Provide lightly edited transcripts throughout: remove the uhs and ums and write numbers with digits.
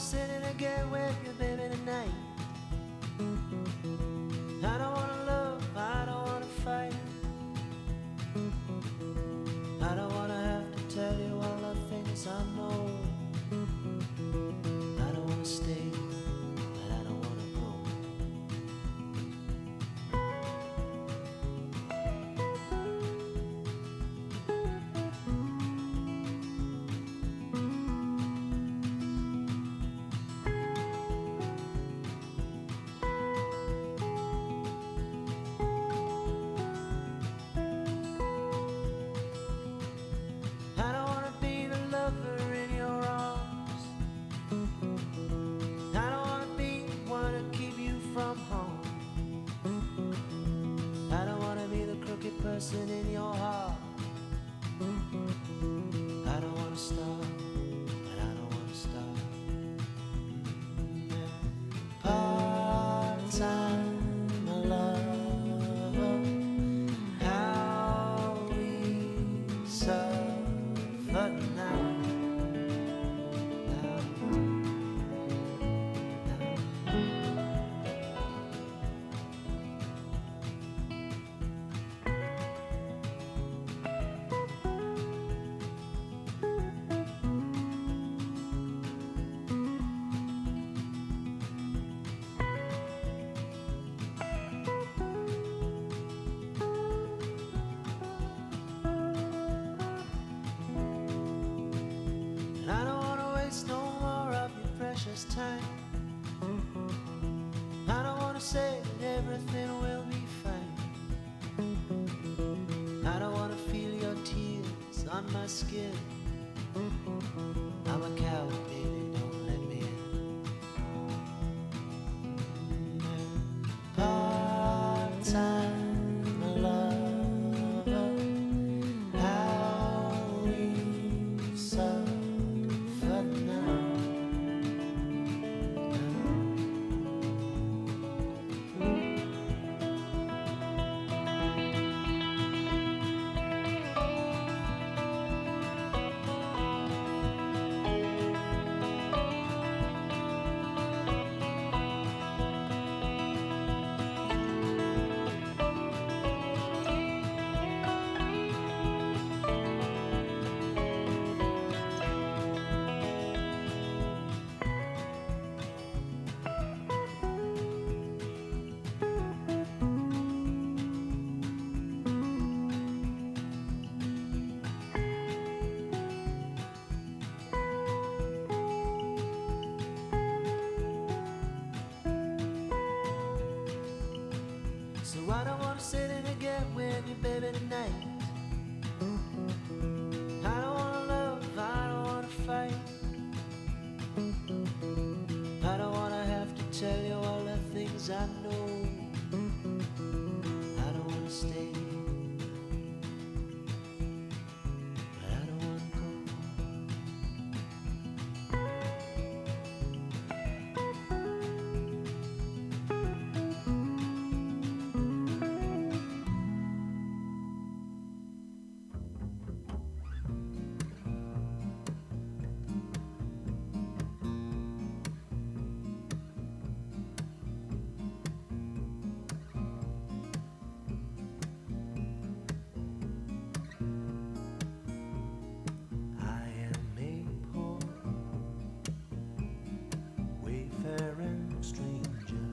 sit in again with you, baby, tonight. I don't wanna love, I don't wanna fight. I don't wanna have to tell you all the things I know. I don't wanna stay, but I don't wanna go. I don't wanna be the lover in your arms. I don't wanna be the one to keep you from home. I don't wanna be the crooked person in your heart. I don't wanna stop, but I don't wanna stop. Part-time love, how we suffer now. And I don't wanna waste no more of your precious time. I don't wanna say that everything will be fine. I don't wanna feel your tears on my skin. I'm a coward, baby, don't let me in. Part-time love, how we suffer now. So I don't wanna sit in again with you, baby, tonight. I don't wanna love, I don't wanna fight. I don't wanna have to tell you all the things I know. I don't wanna stay, but I don't wanna go. I am a poor wayfaring stranger,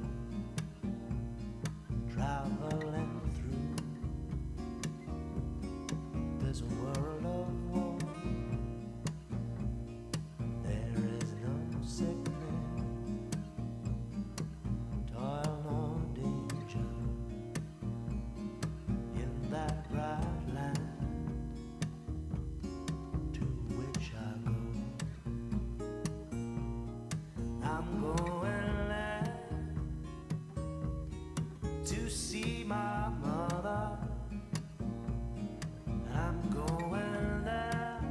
traveling through this world of war. There is no sickness, toil, nor danger in that bright land to which I go. I'm going there to see my mother. I'm going there,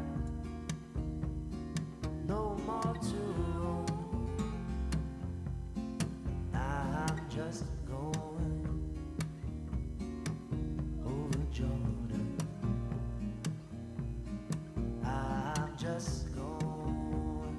no more to roam. I'm just going over Jordan. I'm just going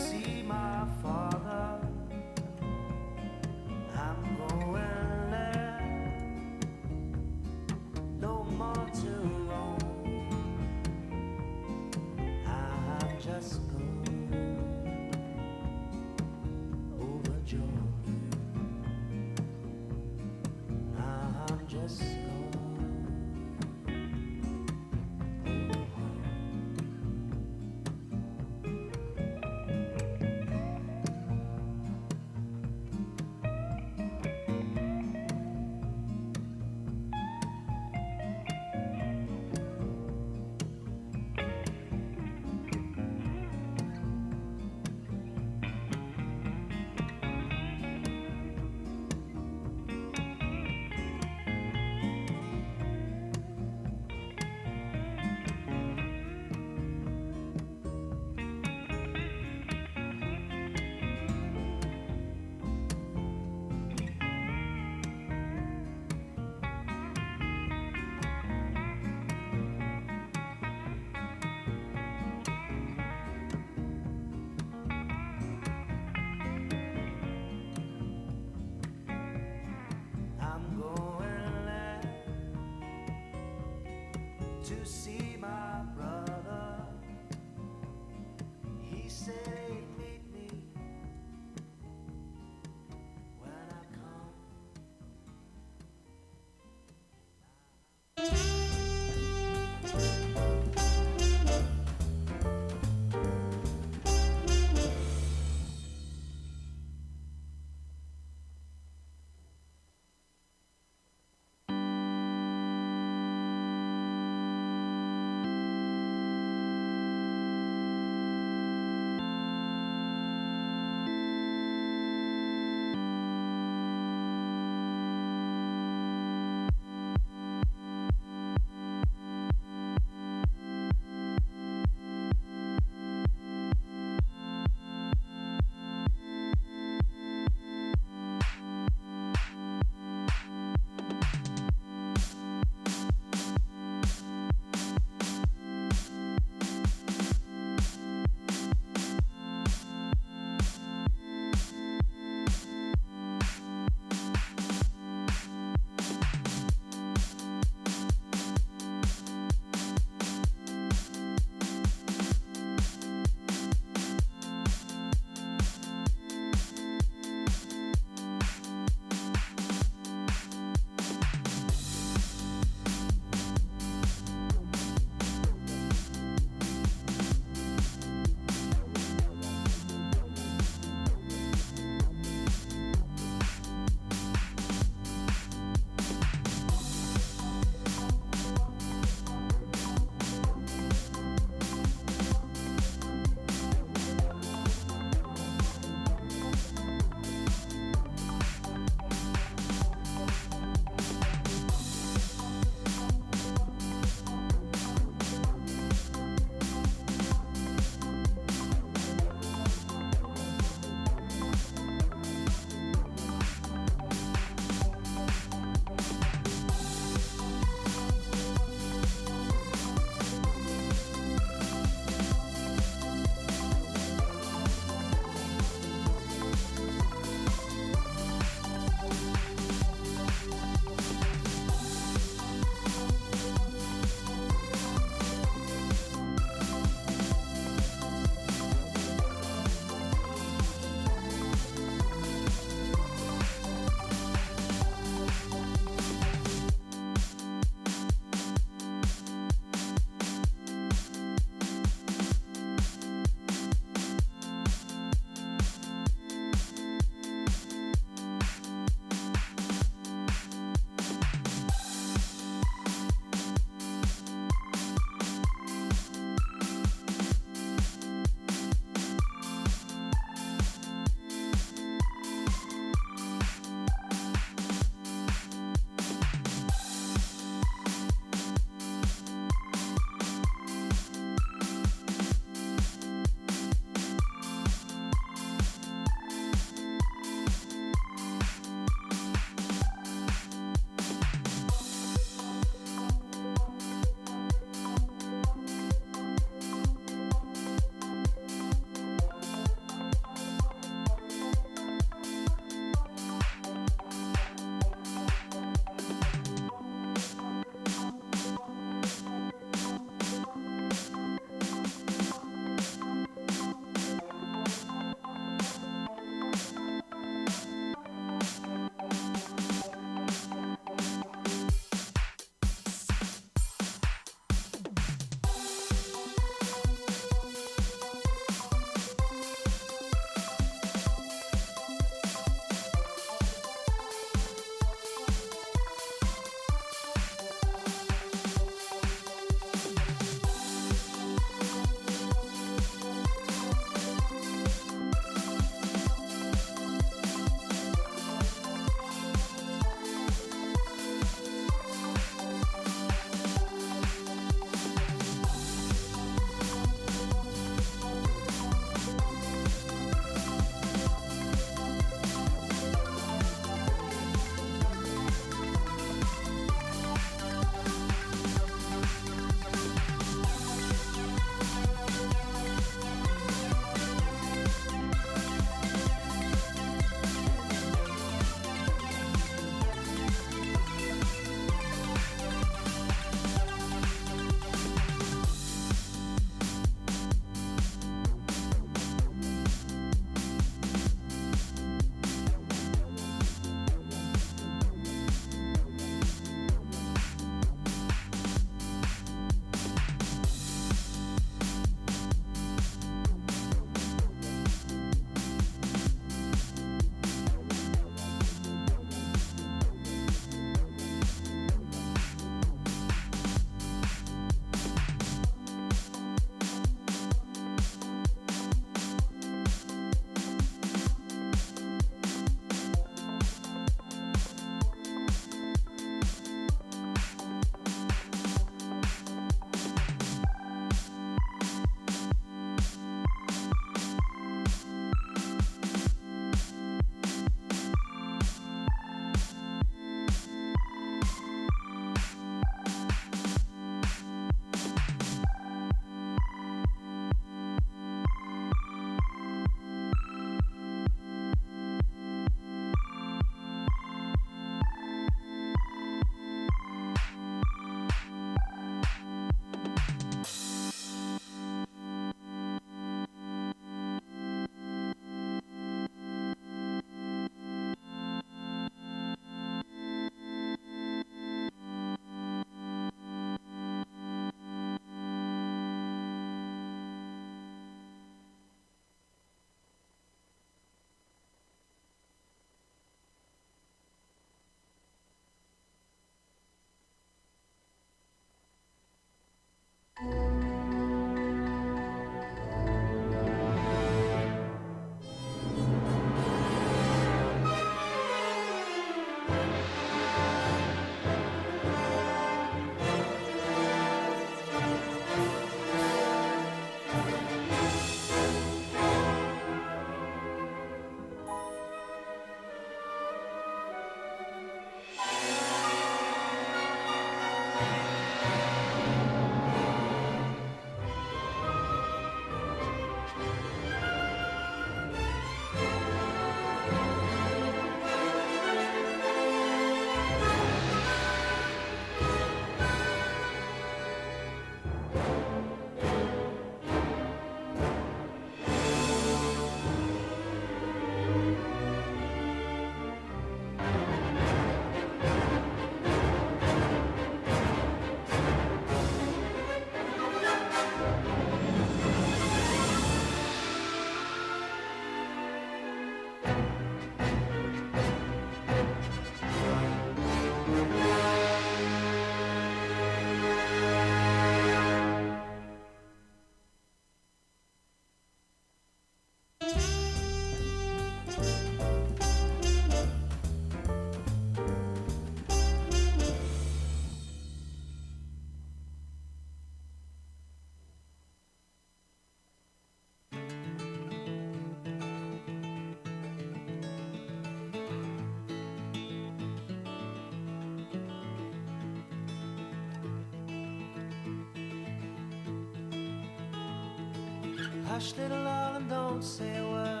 hush, little darling, don't say a word.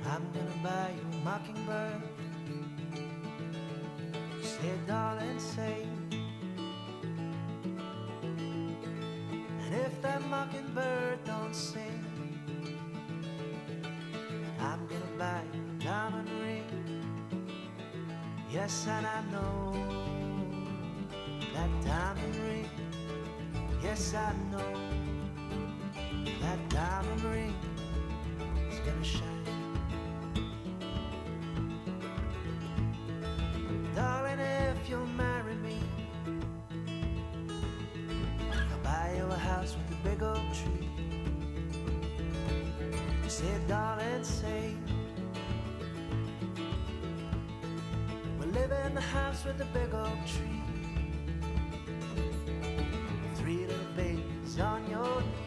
I'm gonna buy you a mockingbird. Say, darling, say. And if that mockingbird don't sing, I'm gonna buy you a diamond ring. Yes, and I know that diamond ring. Yes, I know that diamond ring is gonna shine. Darling, if you'll marry me, I'll buy you a house with a big oak tree. Say, darling, say, we'll live in the house with the big oak tree. 3 little babies on your knee.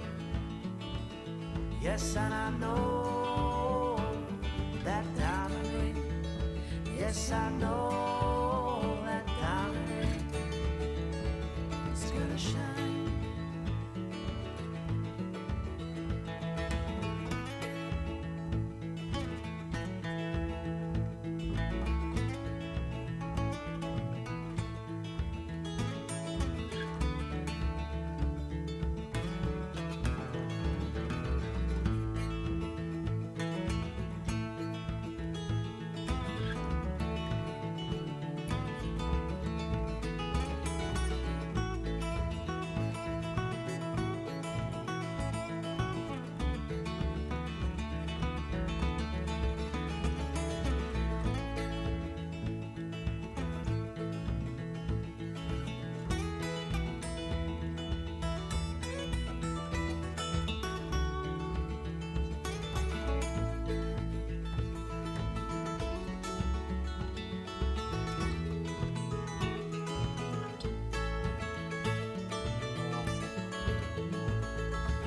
Yes, and I know that diamond ring. Yes, I know that diamond ring is gonna shine.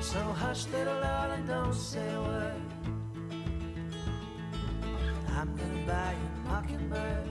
So hush, little darling, don't say a word. I'm gonna buy you a mockingbird.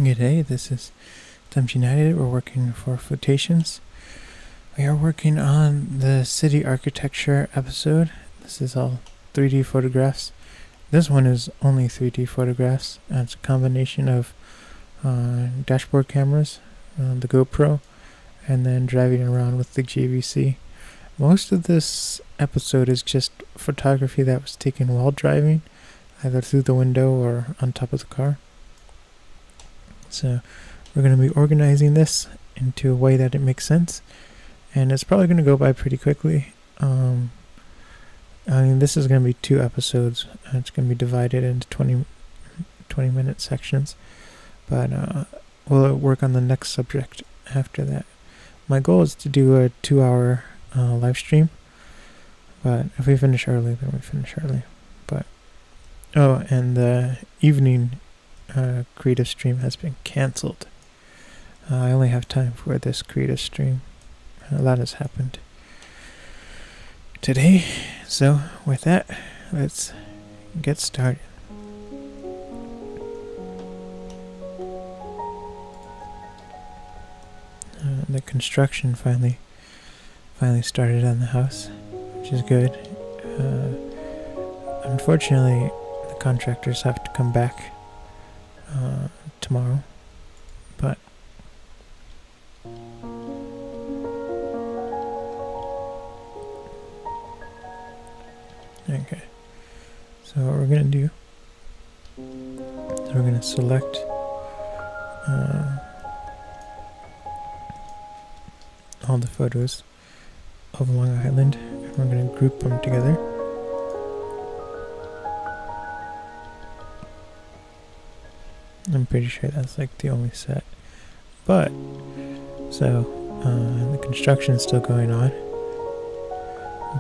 Good day, this is Thumbs United. We're working for Flotations. We are working on the city architecture episode. This is all 3D photographs. This one is only 3D photographs. It's a combination of dashboard cameras, the GoPro, and then driving around with the JVC. Most of this episode is just photography that was taken while driving, either through the window or on top of the car. So we're going to be organizing this into a way that it makes sense, and it's probably going to go by pretty quickly. I mean, this is going to be 2 episodes. It's going to be divided into 20-minute sections, but we'll work on the next subject after that. My goal is to do a 2-hour live stream, but if we finish early, then we finish early. But and the evening creative stream has been cancelled. I only have time for this creative stream. A lot has happened today, so with that, let's get started. The construction finally started on the house, which is good. Unfortunately, the contractors have to come back tomorrow, but okay. So what we're gonna do is we're gonna select all the photos of Long Island, and we're going to group them together. I'm pretty sure that's like the only set. But, so, the construction is still going on,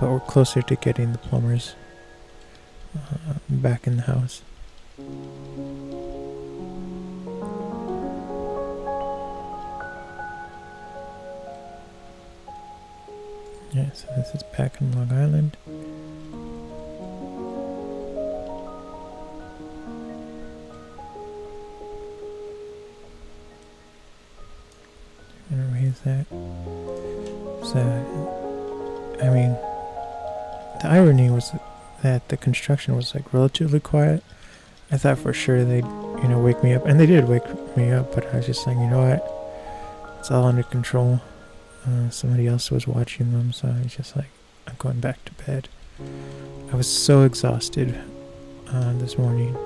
but we're closer to getting the plumbers back in the house. Yeah, so this is back in Long Island. I'm gonna raise that. So, I mean, the irony was that the construction was like relatively quiet. I thought for sure they'd, wake me up, and they did wake me up, but I was just like, you know what? It's all under control. Somebody else was watching them, so I was just like, I'm going back to bed. I was so exhausted this morning.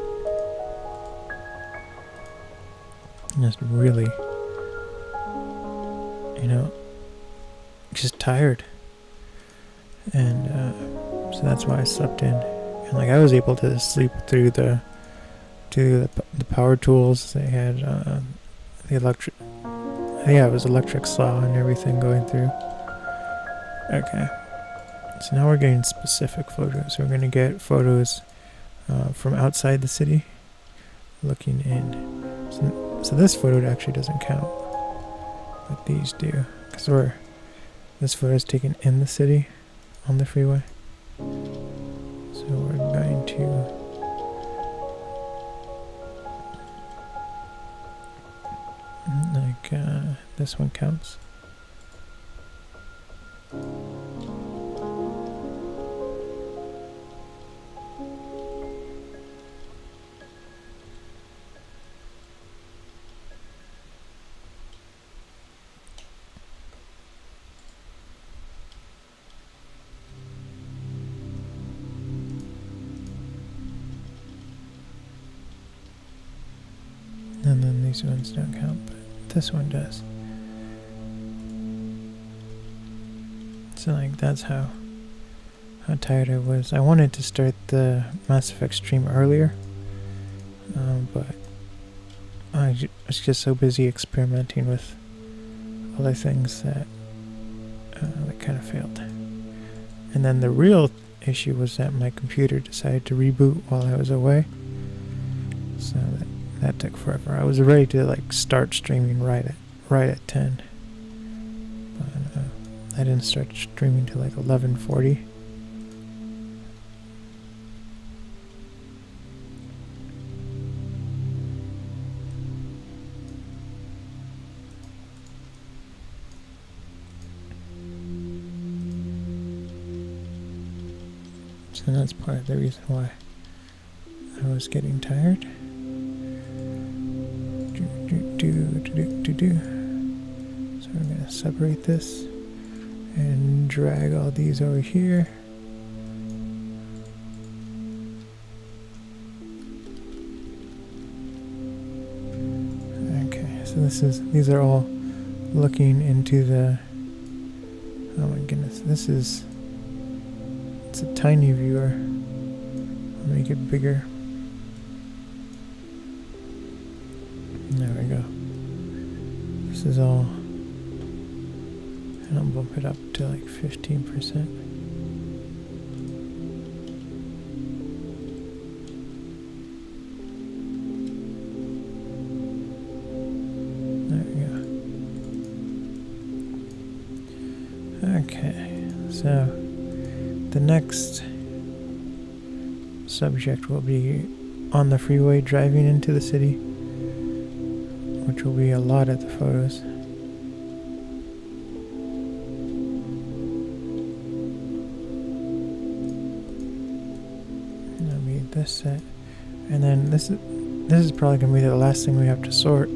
Just really, just tired. And so that's why I slept in. And like I was able to sleep through the power tools. They had the electric. Yeah, it was electric saw and everything going through. Okay. So now we're getting specific photos. We're going to get photos from outside the city, looking in. So this photo actually doesn't count, but these do, because this photo is taken in the city, on the freeway. So we're going to this one counts. And then these ones don't count, but this one does. So like that's how tired I was. I wanted to start the Mass Effect stream earlier, but I was just so busy experimenting with other things that kind of failed. And then the real issue was that my computer decided to reboot while I was away, so that took forever. I was ready to like start streaming right at 10, but I didn't start streaming till like 11:40. and that's part of the reason why I was getting tired. So we're going to separate this and drag all these over here. Okay, so these are all looking into the, oh my goodness, it's a tiny viewer. I'll make it bigger. There we go. This is all, and I'll bump it up to like 15%. There we go. Okay, so the next subject will be on the freeway driving into the city, which will be a lot of the photos. That'll be this set, and then this is probably gonna be the last thing we have to sort.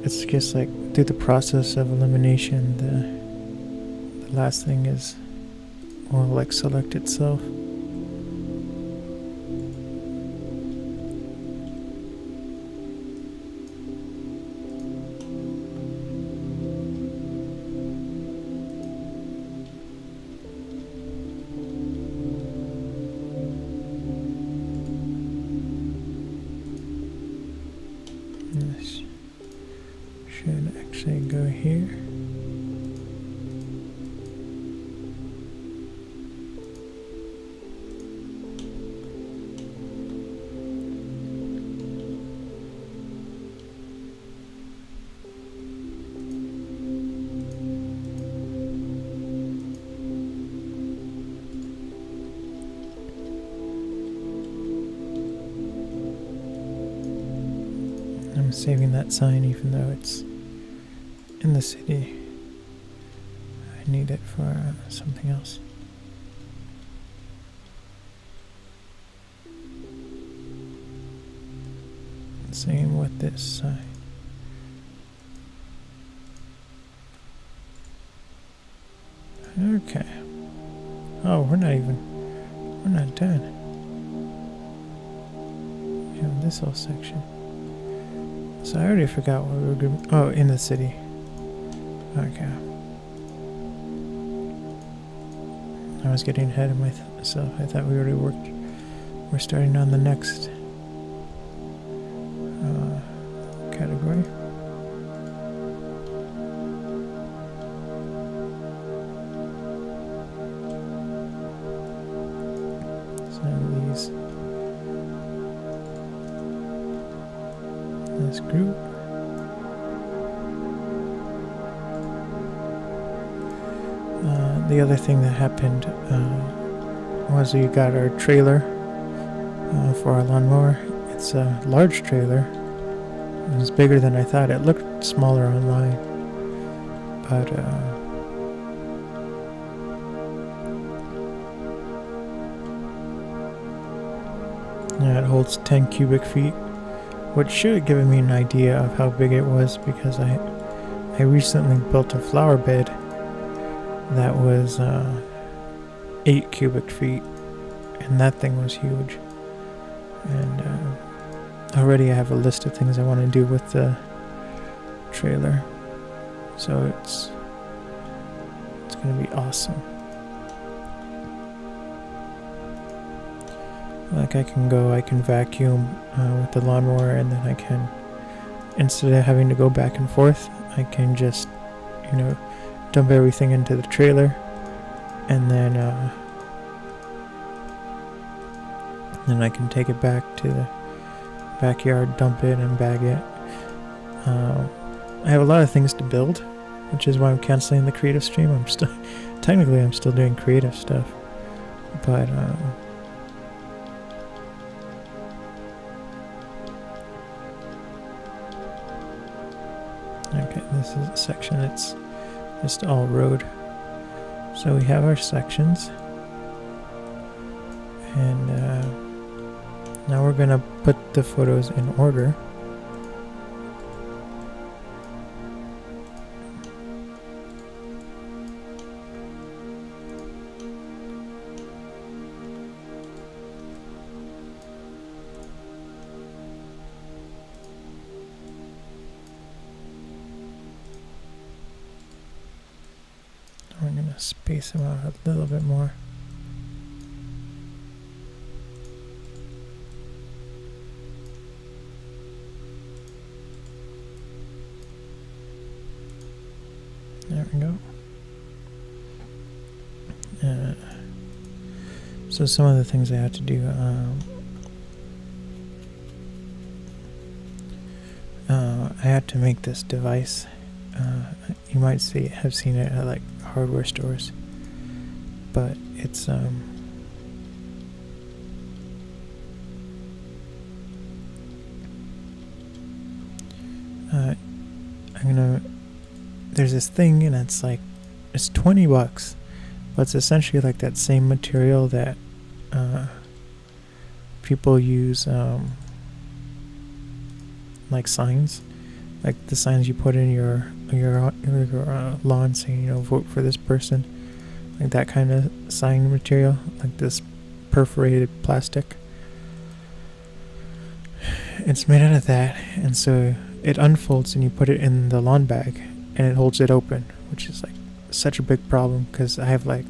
It's just like through the process of elimination, the last thing will like select itself. This should actually go here. I'm saving that sign even though it's in the city. I need it for something else. Same with this sign. Okay. Oh, we're not done. We have this whole section. So I already forgot what we were doing. Oh, in the city. Okay. I was getting ahead of myself. I thought we already worked. We're starting on the next category. So this group. The other thing that happened was we got our trailer for our lawnmower. It's a large trailer. It was bigger than I thought. It looked smaller online, but yeah, it holds 10 cubic feet, which should have given me an idea of how big it was, because I recently built a flower bed that was 8 cubic feet, and that thing was huge. And already I have a list of things I want to do with the trailer, so it's gonna be awesome. Like I can vacuum with the lawnmower, and then I can, instead of having to go back and forth, I can just, dump everything into the trailer, and then I can take it back to the backyard, dump it, and bag it. I have a lot of things to build, which is why I'm canceling the creative stream. I'm still doing creative stuff, but okay, this is a section. It's just all road. So we have our sections, and now we're gonna put the photos in order. We're gonna space them out a little bit more. There we go. So some of the things I had to do, I had to make this device. You might have seen it at like hardware stores, but it's there's this thing, and it's like, it's $20, but it's essentially like that same material that people use, like signs, like the signs you put in your lawn saying, you know, vote for this person, like that kind of sign material, like this perforated plastic. It's made out of that, and so it unfolds and you put it in the lawn bag and it holds it open, which is like such a big problem because I have a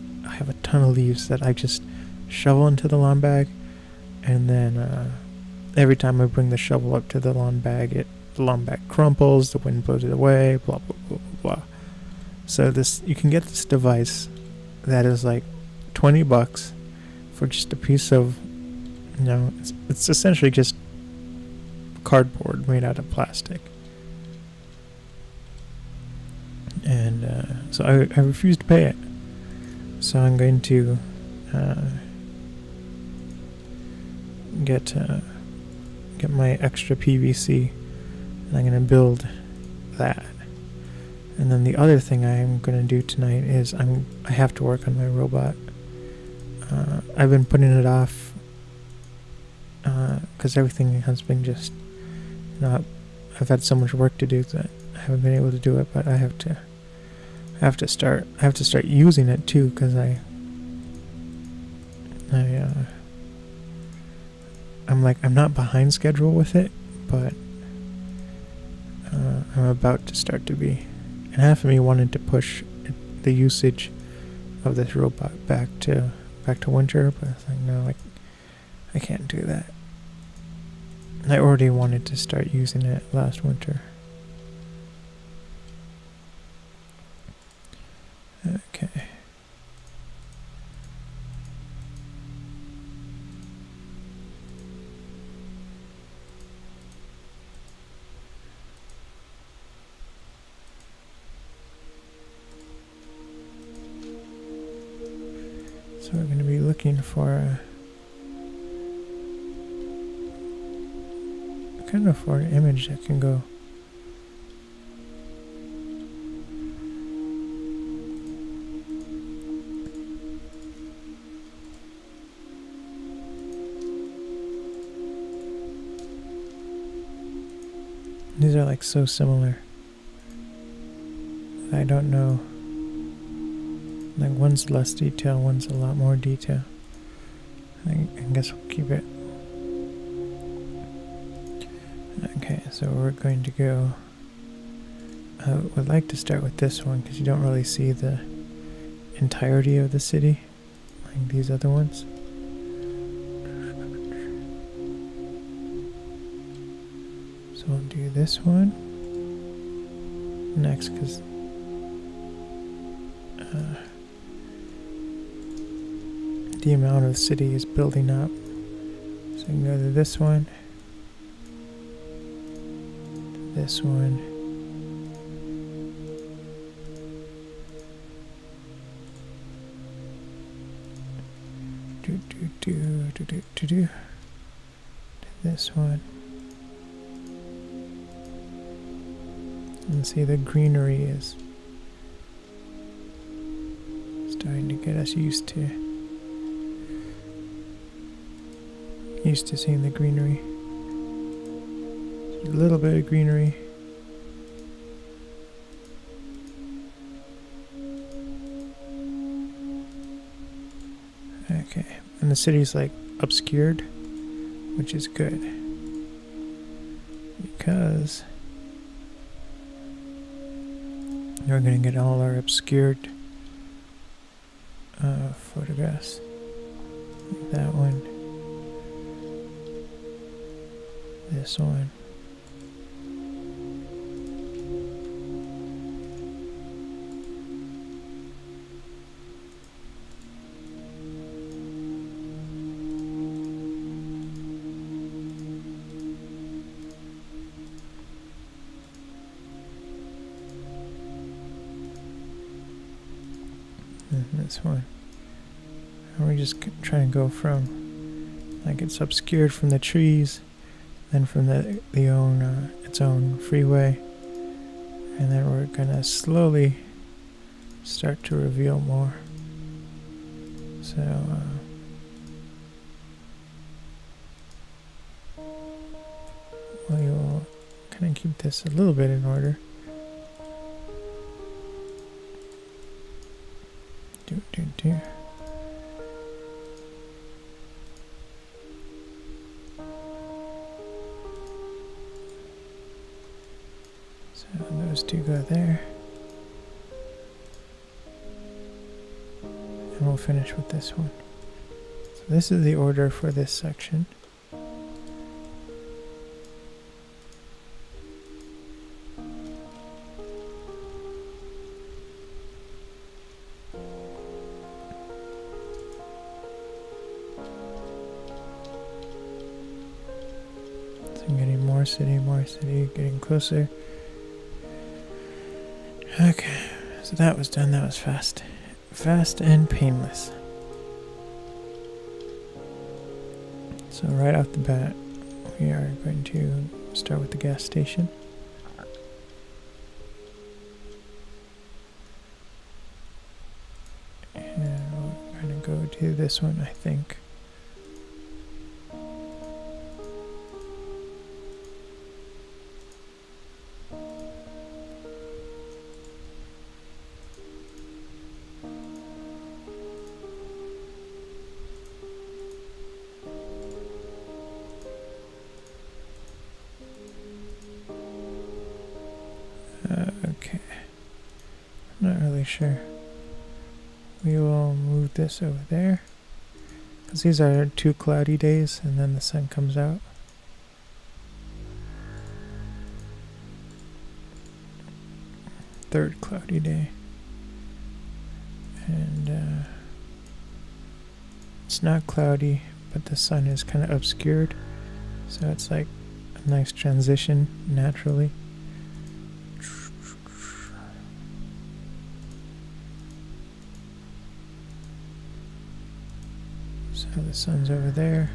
ton of leaves that I just shovel into the lawn bag, and then every time I bring the shovel up to the lawn bag, the lawn bag crumples, the wind blows it away, blah blah blah blah blah. So you can get this device that is like $20 for just a piece of, you know, it's essentially just cardboard made out of plastic. And so I refuse to pay it. So I'm going to get my extra PVC, and I'm going to build that. And then the other thing I'm going to do tonight is I have to work on my robot. I've been putting it off because everything has been just, you know, I've had so much work to do that I haven't been able to do it, but I have to start using it too, because I'm not behind schedule with it, but I'm about to start to be. And half of me wanted to push the usage of this robot back to winter, but I was like, no, I can't do that. I already wanted to start using it last winter. Okay. So we're going to be looking for for an image that can go. These are like so similar. I don't know. Like one's less detail, one's a lot more detail. I guess we'll keep it. Okay, so we're going to go. I would like to start with this one because you don't really see the entirety of the city like these other ones. So we'll do this one next because the amount of the city is building up. So we can go to this one, this one, this one, and see the greenery is Starting to get us used to seeing the greenery. A little bit of greenery. Okay, and the city's like obscured, which is good because we're gonna get all our obscured photographs. Like that one, this one. And this one. And we're just trying to go from, like, it's obscured from the trees, then from its own freeway, and then we're gonna slowly start to reveal more. So we will kind of keep this a little bit in order. Do. So those two go there. And we'll finish with this one. So this is the order for this section. I'm getting more city, getting closer. Okay, so that was done. That was fast. Fast and painless. So right off the bat, we are going to start with the gas station. And we're going to go to this one, I think. Okay, I'm not really sure. We will move this over there, because these are 2 cloudy days and then the sun comes out. Third cloudy day. And it's not cloudy, but the sun is kind of obscured, so it's like a nice transition naturally. So the sun's over there.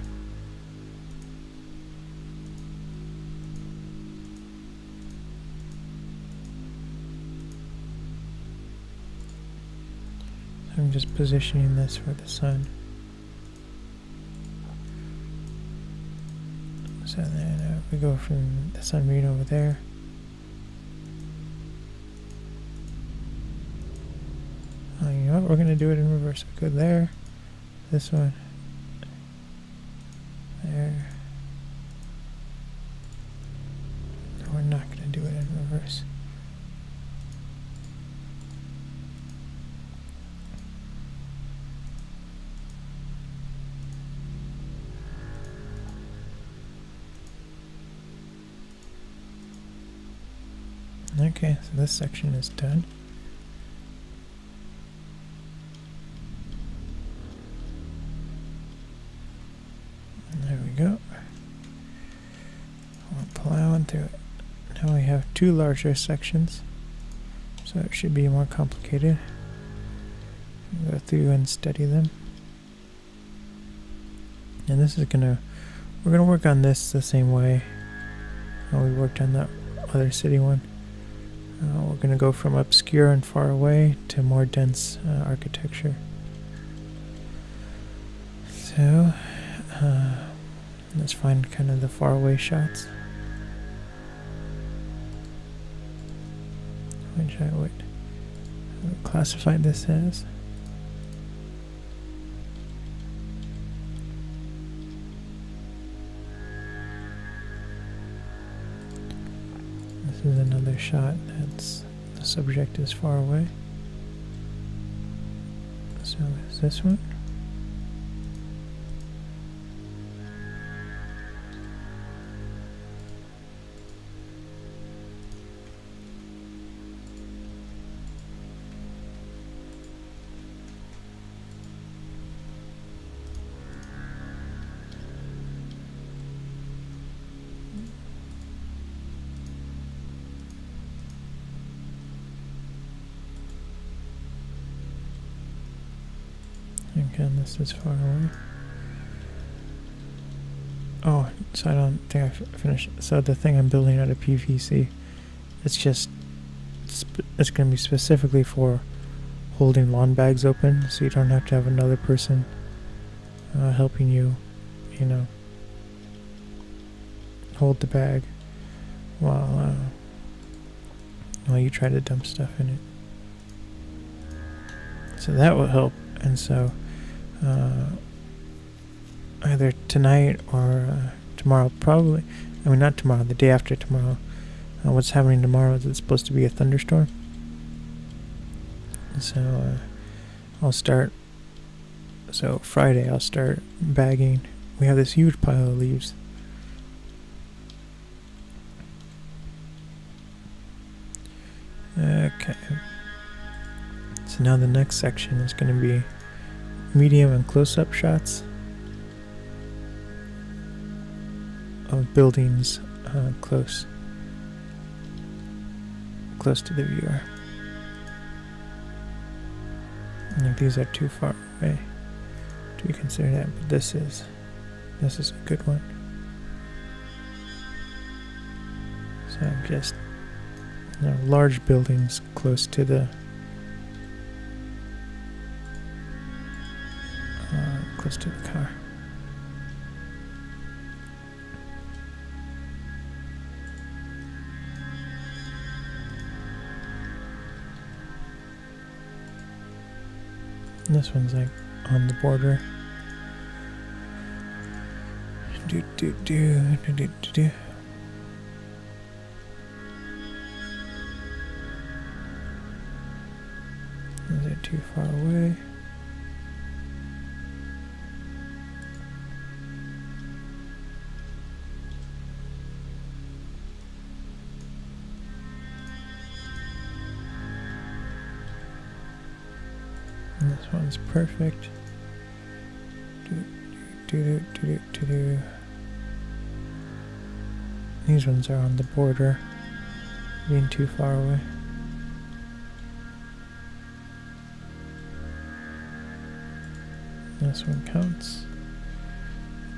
So I'm just positioning this for the sun. So then we go from the sun being over there. Oh, you know what? We're going to do it in reverse. We go there, this one, there. No, we're not going to do it in reverse. Okay, so this section is done. And there we go. We're plowing through it. Now we have 2 larger sections, so it should be more complicated. Go through and study them. And this is we're gonna work on this the same way how we worked on that other city one. We're going to go from obscure and far away to more dense architecture. So, let's find kind of the far away shots, which I would classify this as. This is another shot that's the subject is far away. So is this one. Again, this is far away. Oh, so I don't think I finished. So the thing I'm building out of PVC, it's just, it's going to be specifically for holding lawn bags open, so you don't have to have another person helping you, you know, hold the bag while you try to dump stuff in it. So that will help. And so either tonight or tomorrow, probably, I mean not tomorrow, the day after tomorrow, what's happening tomorrow is it's supposed to be a thunderstorm. So I'll start, so Friday I'll start bagging. We have this huge pile of leaves. Okay. So now the next section is going to be medium and close-up shots of buildings close to the viewer. And if these are too far away to consider that, but this is a good one. So I'm just, you know, large buildings close to the car. And this one's like on the border. Do. Those are too far away. And this one's perfect. Do. These ones are on the border, being too far away. This one counts.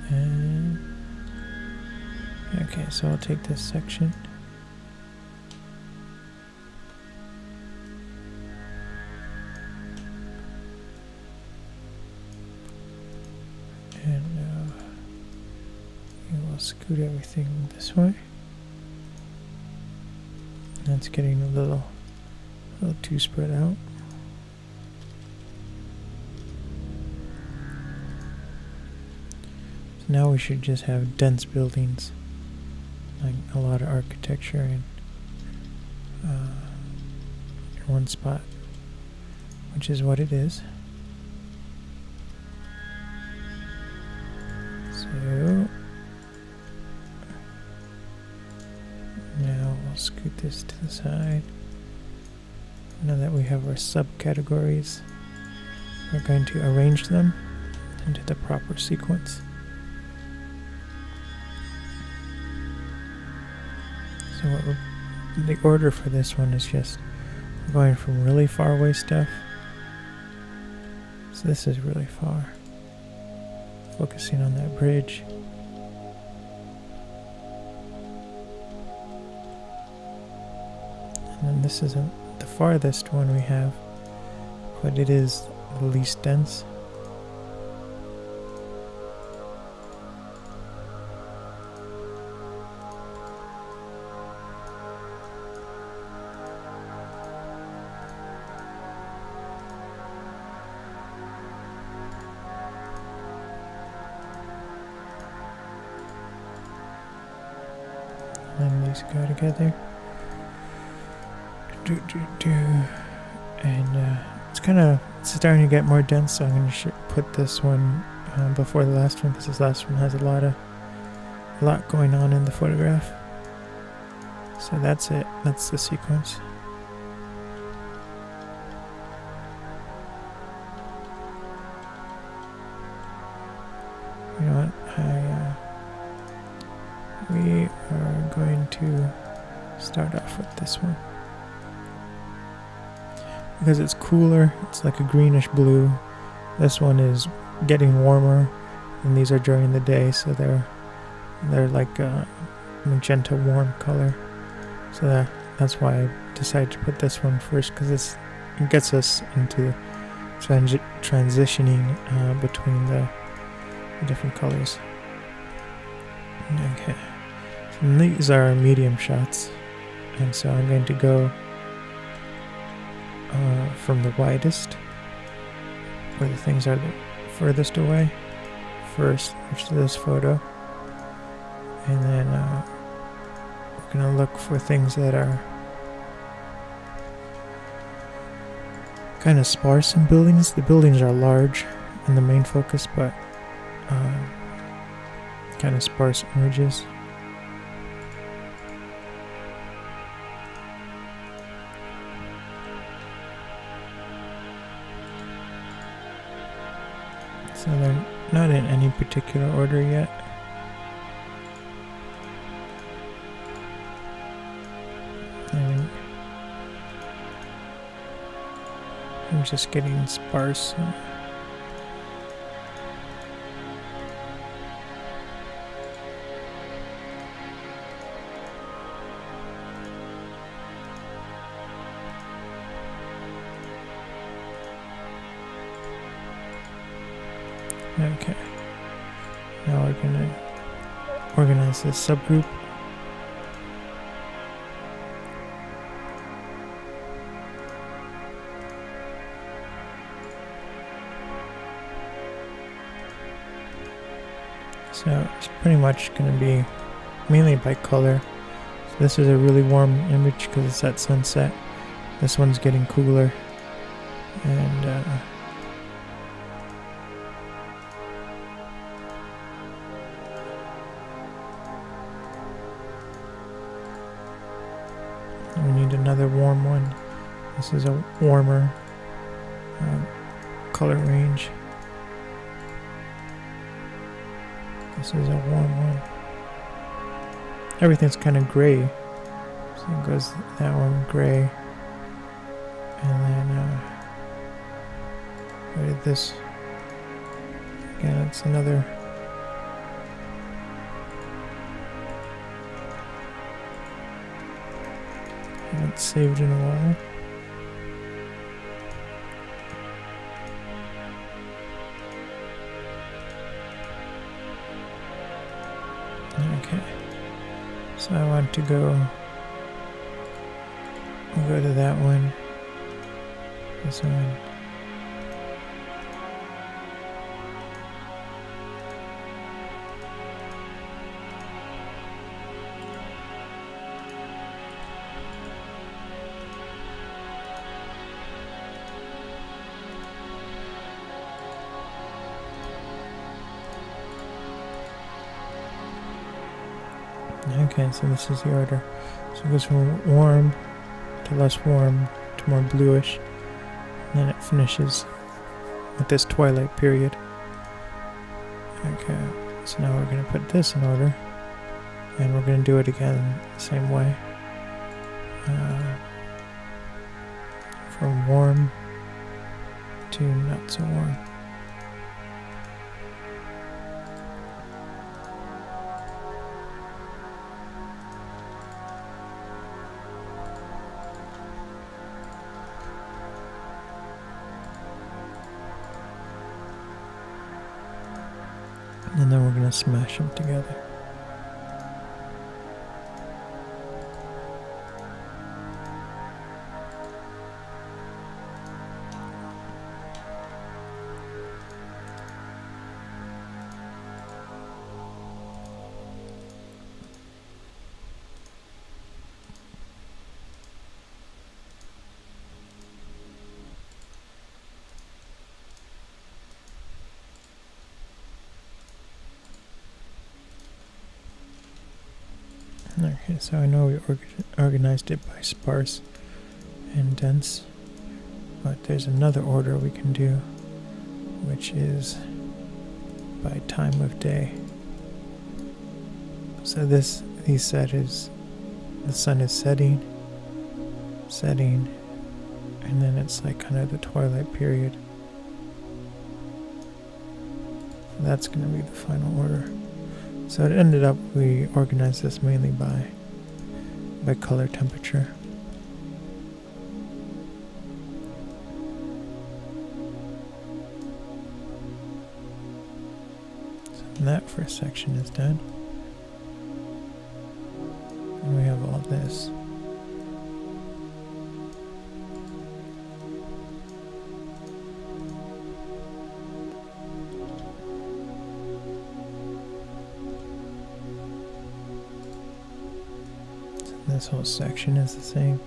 And okay, so I'll take this section. And we will scoot everything this way. That's getting a little too spread out. So now we should just have dense buildings, like a lot of architecture in one spot, which is what it is. So now we'll scoot this to the side. Now that we have our subcategories, we're going to arrange them into the proper sequence. So the order for this one is just going from really far away stuff. So this is really far. Focusing on that bridge. And this isn't the farthest one we have, but it is the least dense. And these go together. And it's kind of starting to get more dense, so I'm going to put this one before the last one, because this last one has a lot going on in the photograph. So that's it. That's the sequence. You know what? We are going to start off with this one. Because it's cooler, it's like a greenish blue. This one is getting warmer, and these are during the day, so they're like a magenta warm color. So that's why I decided to put this one first, because it gets us into transitioning between the different colors. Okay, so these are medium shots, and so I'm going to go from the widest, where the things are the furthest away, first, which is this photo, and then we're going to look for things that are kind of sparse in buildings. The buildings are large in the main focus, but kind of sparse images. So they're not in any particular order yet. I'm just getting sparse. Okay, now we're gonna organize this subgroup. So it's pretty much gonna be mainly by color. So this is a really warm image because it's at sunset. This one's getting cooler, and we need another warm one. This is a warmer color range. This is a warm one. Everything's kind of gray. So it goes that one gray. And then where did this? Again, it's another. Haven't saved in a while. Okay, so I want to go to that one, this one. Okay, so this is the order. So it goes from warm to less warm to more bluish, and then it finishes with this twilight period. Okay, so now we're going to put this in order, and we're going to do it again the same way. From warm to not so warm. gonna smash them together. Okay, so I know we organized it by sparse and dense, but there's another order we can do, which is by time of day. So these set is the sun is setting, and then it's like kind of the twilight period. So that's going to be the final order. So it ended up we organized this mainly by color temperature. So that first section is done. And we have all this. This whole section is the same.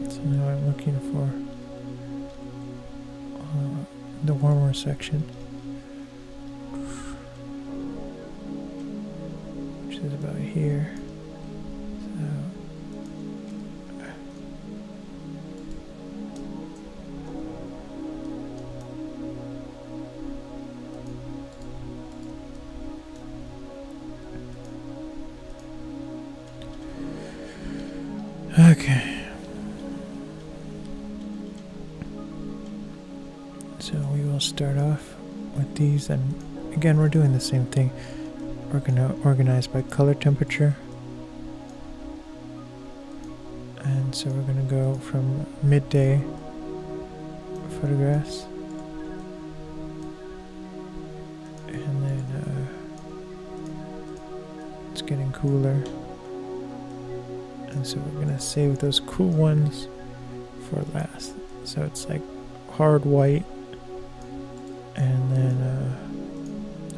So now I'm looking for the warmer section, which is about here. Okay. So we will start off with these, and again we're doing the same thing. We're going to organize by color temperature. And so we're going to go from midday photographs. And then it's getting cooler. And so we're going to save those cool ones for last. So it's like hard white and then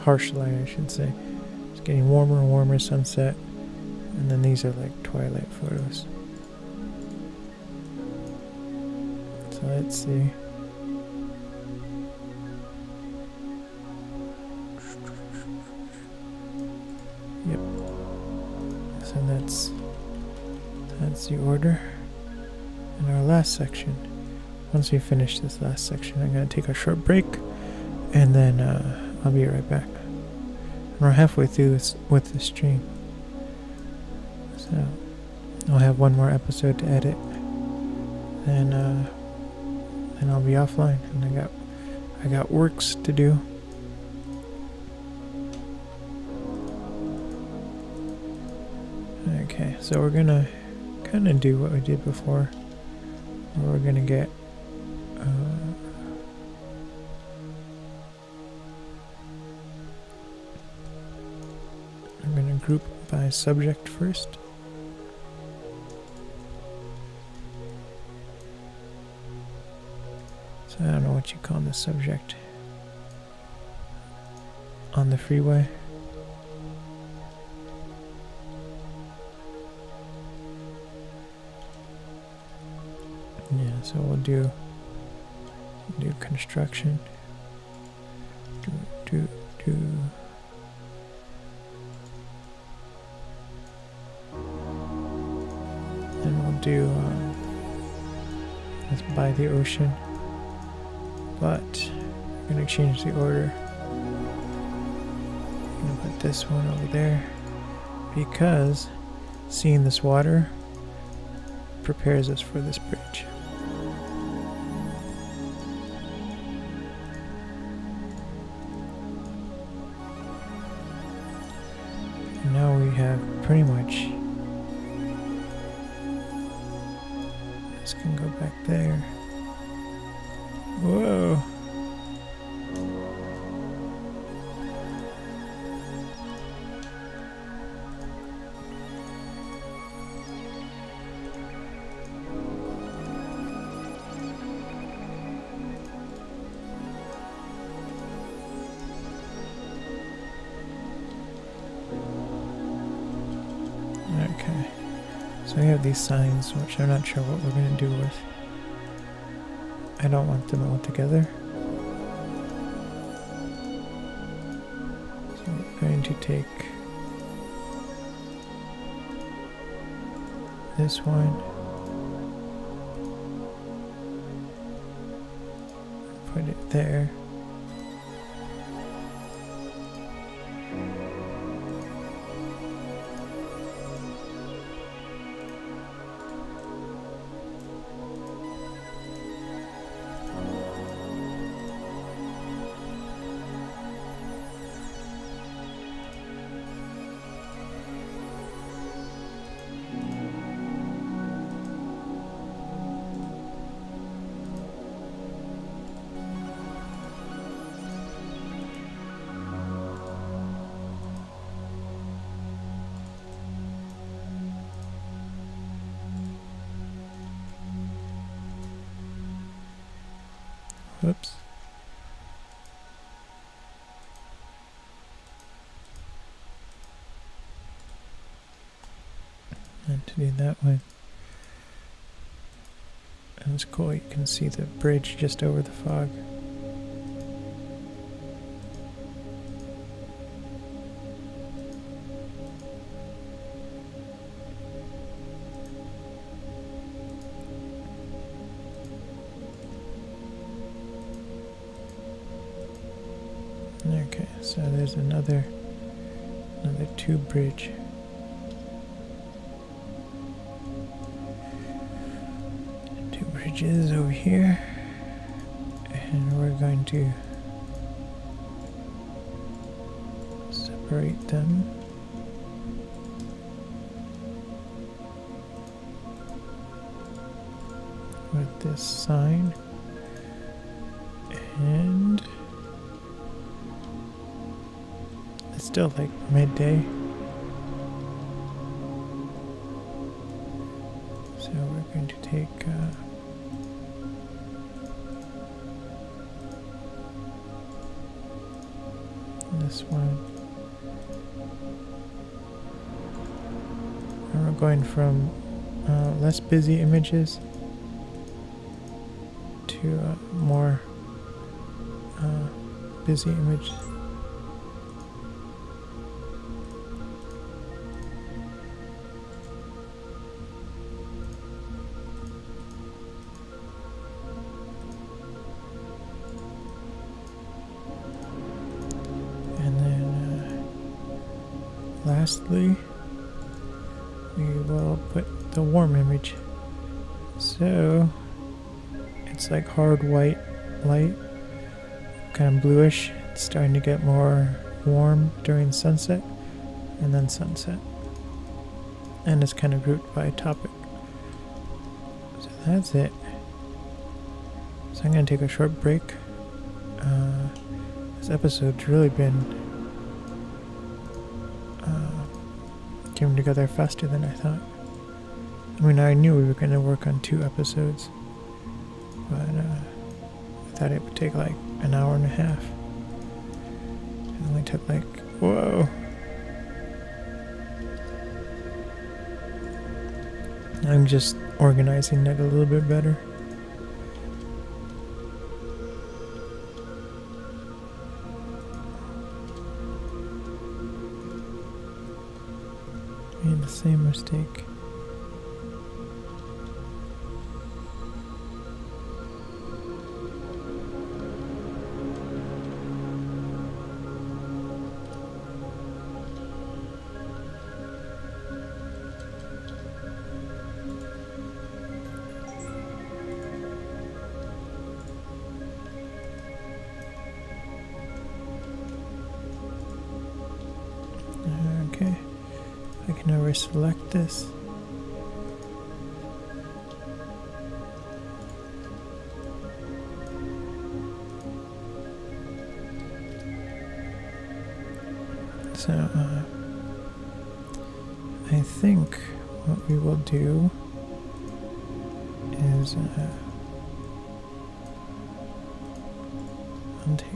harsh light, I should say. It's getting warmer and warmer sunset. And then these are like twilight photos. So let's see. Yep. So that's the order. In our last section, once we finish this last section, I'm going to take a short break, and then I'll be right back. We're halfway through this with the stream, so I'll have one more episode to edit, and I'll be offline, and I got works to do. Okay, so we're gonna kind of do what we did before, where we're gonna get I'm gonna group by subject first. So I don't know what you call the subject on the freeway. Yeah, so we'll do construction. Do. And we'll do this by the ocean, but I'm gonna change the order. I'm gonna put this one over there because seeing this water prepares us for this bridge. And now we have pretty much This can go back there. Whoa. Okay. So we have these signs, which I'm not sure what we're going to do with. I don't want them all together. So we're going to take this one, put it there. Whoops. And to do that one. And it's cool, you can see the bridge just over the fog. Okay, so there's another tube bridge. Two bridges over here, and we're going to separate them. With this sign, and it's still like midday, so we're going to take this one, and we're going from less busy images to more busy images. And then lastly, we will put the warm image. So it's like hard white light, kind of bluish. It's starting to get more warm during sunset and then sunset. And it's kind of grouped by topic. So that's it. So I'm going to take a short break. This episode's really been came together faster than I thought. I mean, I knew we were going to work on 2 episodes, but I thought it would take like an hour and a half. It only took like, whoa. I'm just organizing it a little bit better. Made the same mistake. Okay, I can now select this. So, I think what we will do is I'll take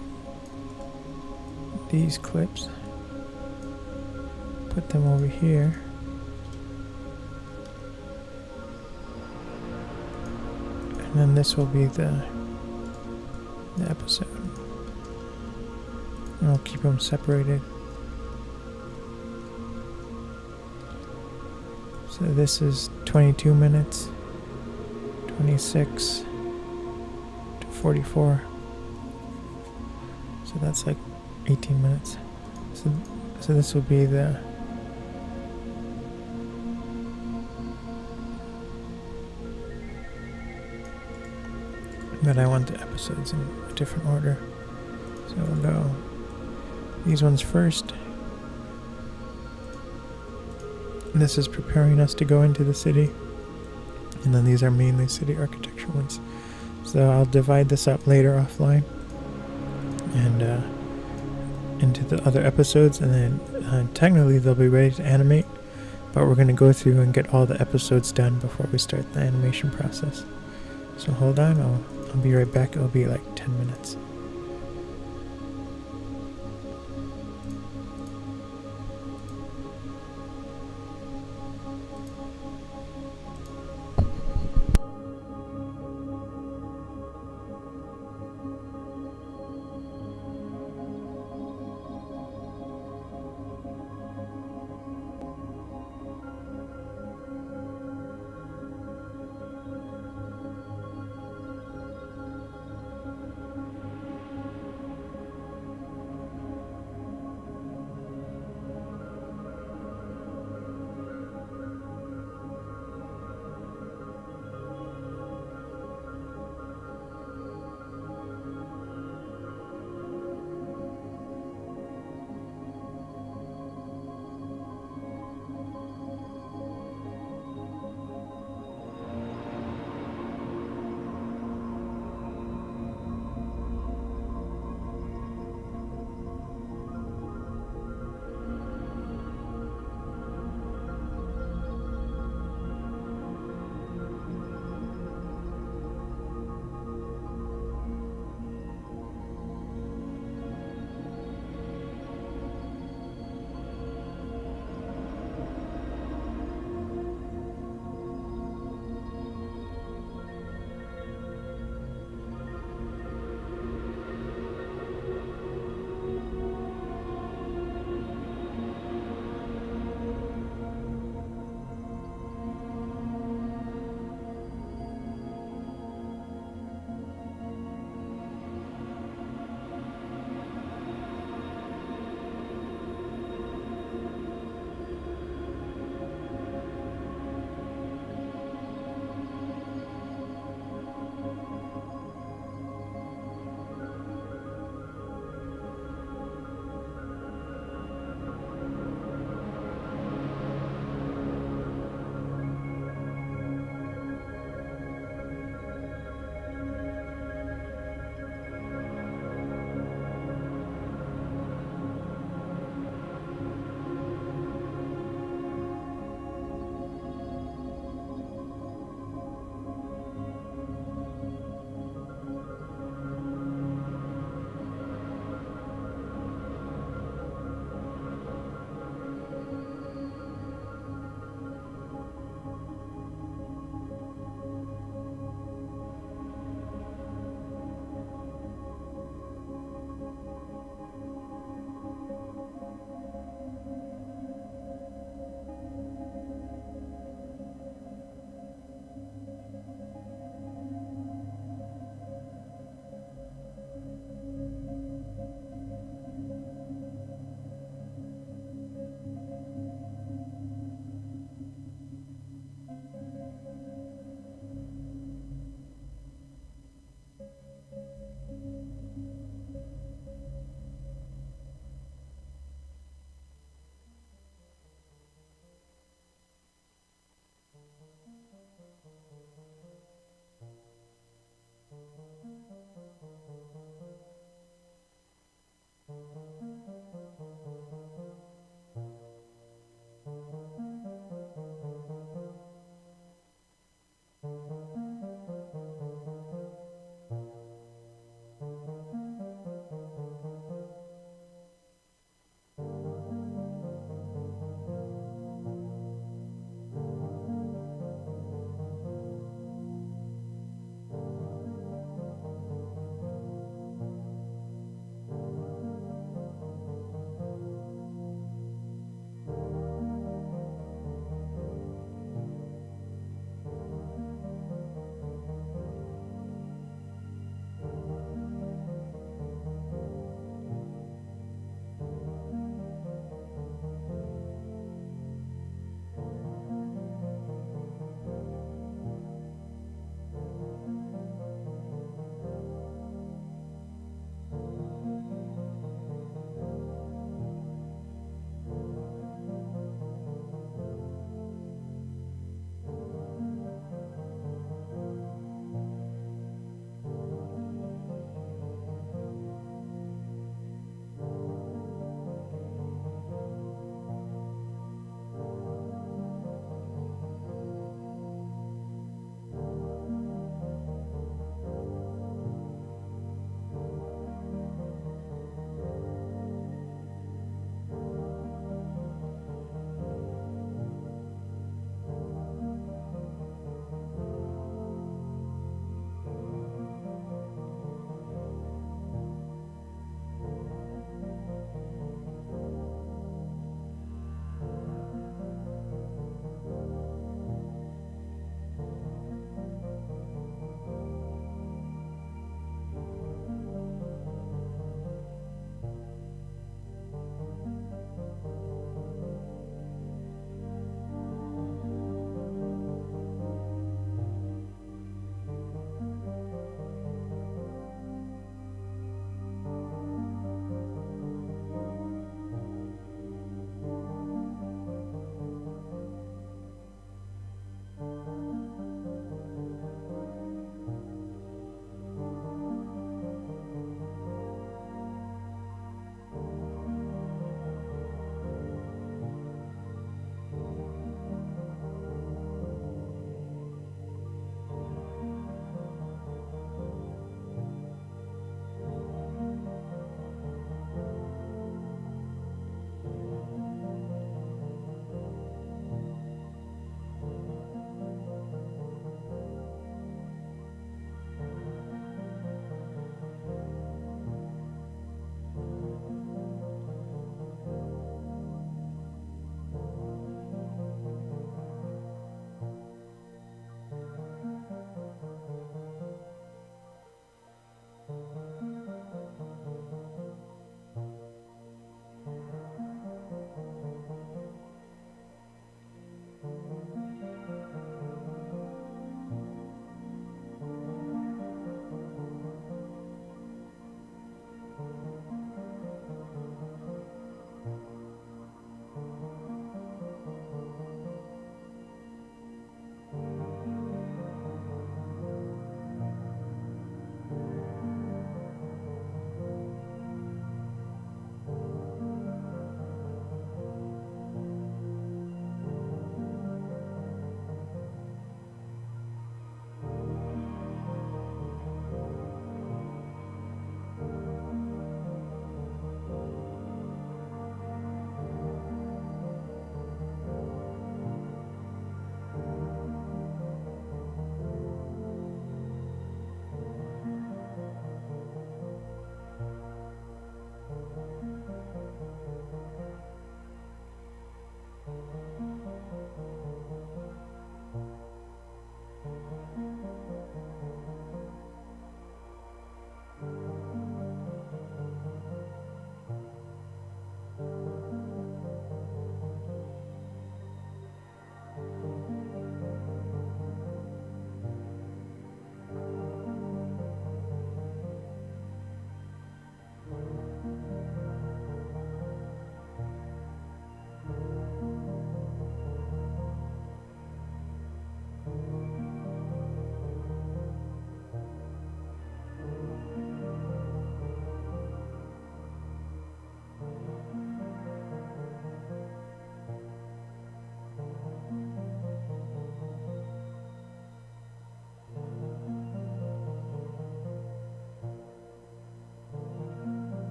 these clips, put them over here, and then this will be the episode. And I'll keep them separated. So this is 22 minutes, 26 to 44. So that's like 18 minutes. So this will be the but I want the episodes in a different order. So we'll go these ones first. And this is preparing us to go into the city. And then these are mainly city architecture ones. So I'll divide this up later offline and into the other episodes, and then technically they'll be ready to animate, but we're going to go through and get all the episodes done before we start the animation process. So hold on, I'll be right back. It'll be like 10 minutes.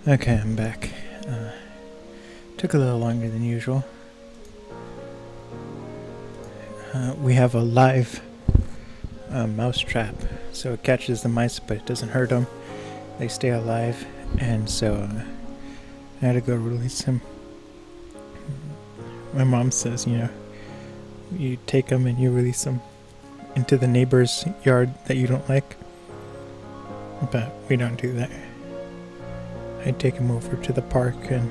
Okay, I'm back. Took a little longer than usual. We have a live mouse trap, so it catches the mice, but it doesn't hurt them. They stay alive, and so I had to go release them. My mom says, you take them and you release them into the neighbor's yard that you don't like, but we don't do that. I take him over to the park and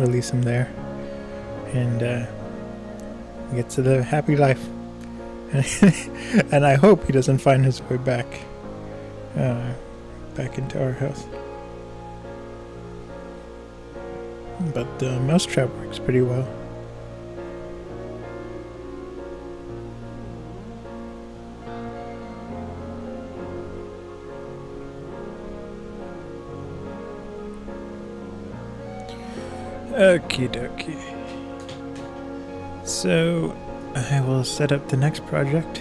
release him there, and get to the happy life. And I hope he doesn't find his way back into our house. But the mousetrap works pretty well. Okie dokie. So I will set up the next project.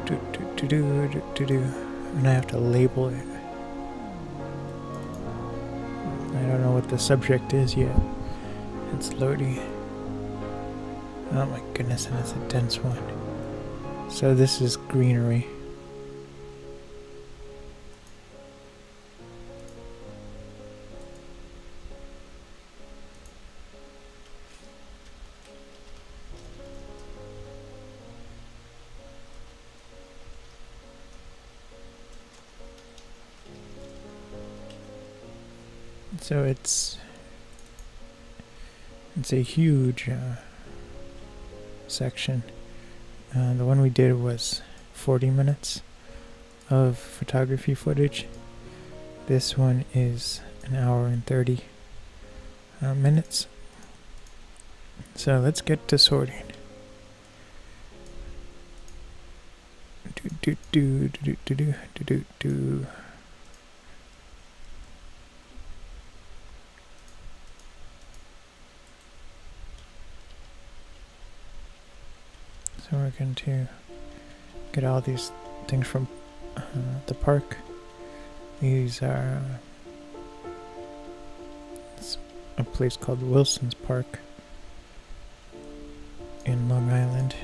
And I have to label it. I don't know what the subject is yet. It's loading. Oh my goodness, and it's a dense one. So this is greenery. So it's a huge section. The one we did was 40 minutes of photography footage. This one is an hour and 30 minutes. So let's get to sorting. So we're going to get all these things from the park. These are it's a place called Wilson's Park in Long Island.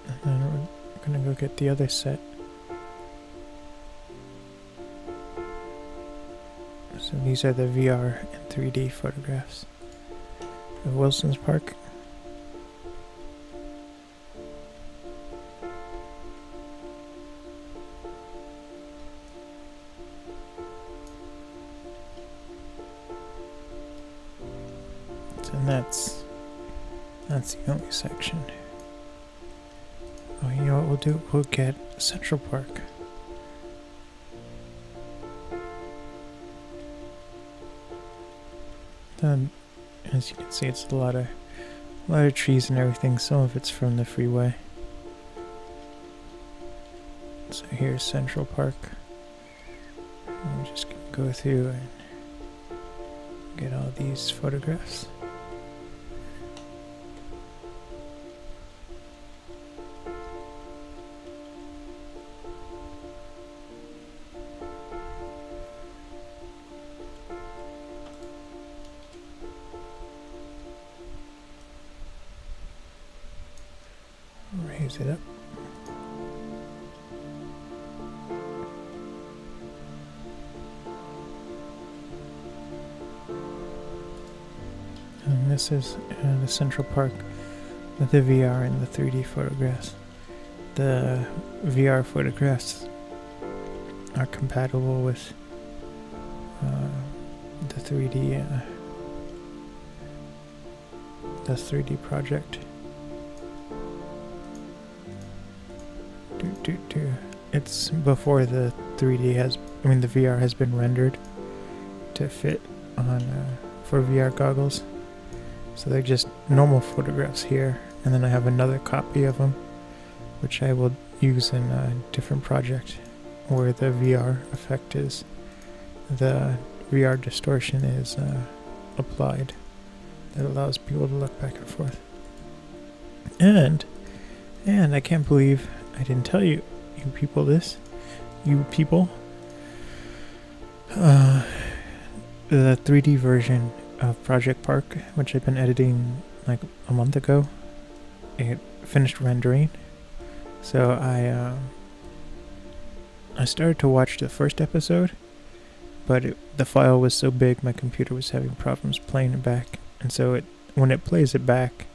And then we're going to go get the other set. So these are the VR and 3D photographs of Wilson's Park. And that's the only section. Oh, you know what we'll do? We'll get Central Park. Then, as you can see, it's a lot of trees and everything. Some of it's from the freeway. So here's Central Park. I'm just gonna go through and get all these photographs. Raise it up. And this is the Central Park with the VR and the 3D photographs. The VR photographs are compatible with the 3D project. It's before the the VR has been rendered to fit on for VR goggles. So they're just normal photographs here, and then I have another copy of them, which I will use in a different project where the VR effect is, the VR distortion is applied. That allows people to look back and forth. And I can't believe I didn't tell you people this, you people. The 3D version of Project Park, which I've been editing like a month ago, it finished rendering. So I started to watch the first episode, but the file was so big my computer was having problems playing it back, and so when it plays it back,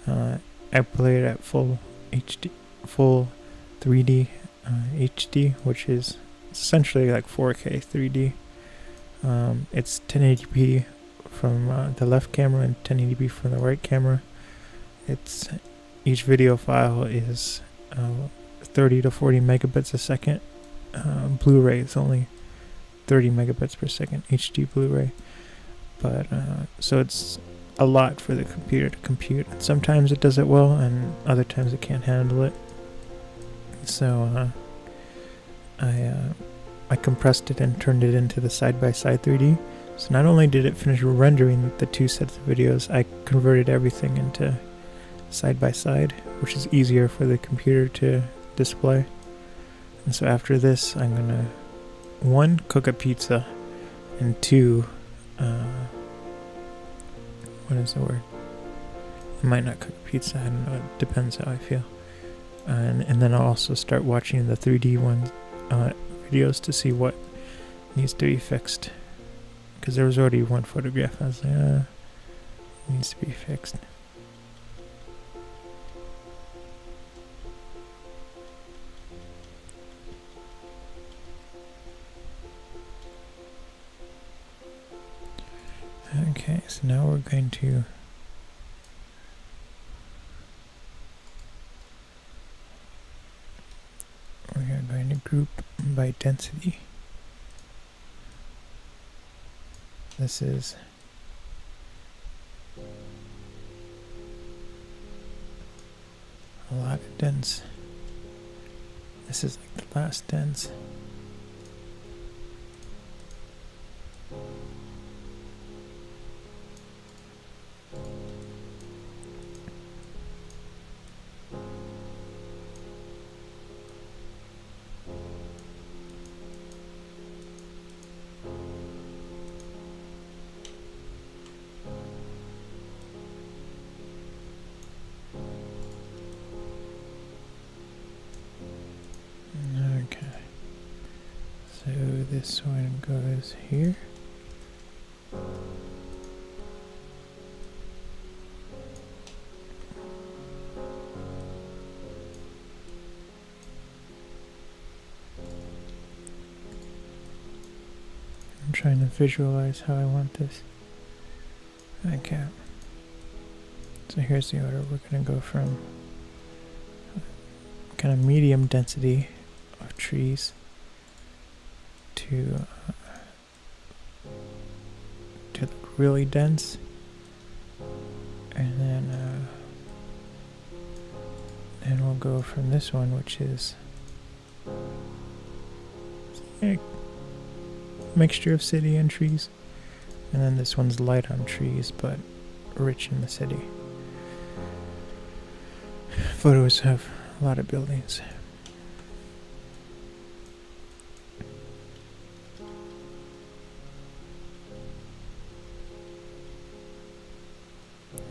I play it at full 3D HD, which is essentially like 4K 3D. It's 1080p from the left camera and 1080p from the right camera. Each video file is 30 to 40 megabits a second. Blu-ray is only 30 megabits per second, HD Blu-ray. But so it's a lot for the computer to compute. Sometimes it does it well, and other times it can't handle it. So I compressed it and turned it into the side-by-side 3D. So not only did it finish rendering the two sets of videos, I converted everything into side-by-side, which is easier for the computer to display. And so after this, I'm gonna 1, cook a pizza, and 2, what is the word? I might not cook a pizza, I don't know, it depends how I feel. And then I'll also start watching the 3D ones, videos to see what needs to be fixed. Because there was already one photograph, I was like, it needs to be fixed. Okay, so now we're going to group by density. This is a lot of dense. This is like the last dense. This one goes here. I'm trying to visualize how I want this. Okay. So here's the order. We're going to go from kind of medium density of trees to really dense, and then we'll go from this one, which is a mixture of city and trees, and then this one's light on trees but rich in the city. Photos have a lot of buildings.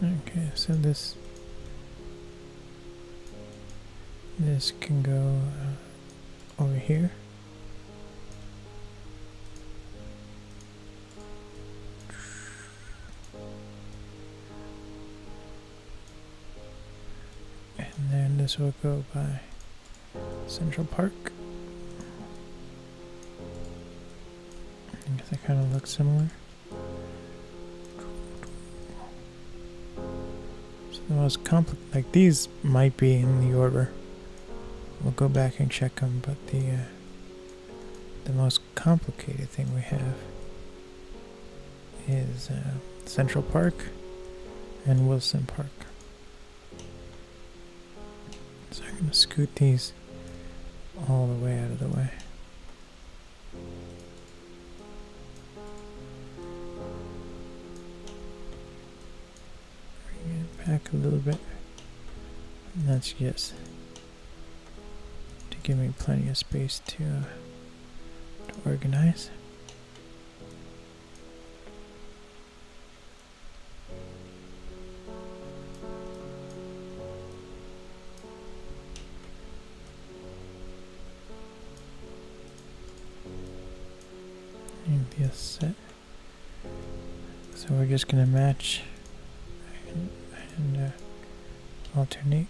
Okay, so this can go over here. And then this will go by Central Park. I guess they kind of look similar. The most like these might be in the order. We'll go back and check them, but the most complicated thing we have is Central Park and Wilson Park. So I'm going to scoot these all the way out of the way. Back a little bit, and that's just to give me plenty of space to organize. And this set. So we're just gonna match and alternate.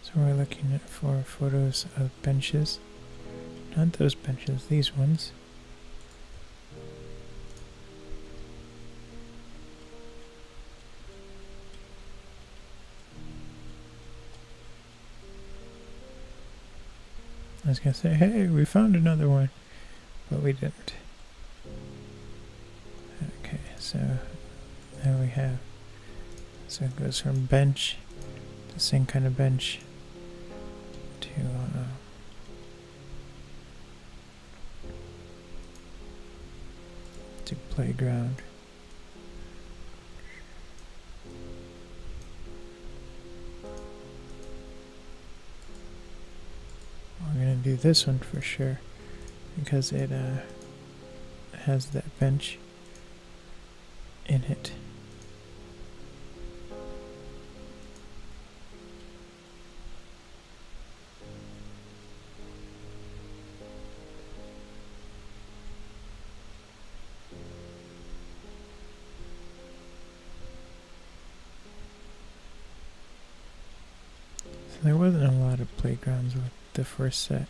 So we're looking for photos of benches, not those benches, these ones. I was gonna say, hey, we found another one, but we didn't. Okay, so there we have. So it goes from bench, the same kind of bench, to playground. We're gonna do this one for sure because it has that bench in it. So there wasn't a lot of playgrounds with the first set.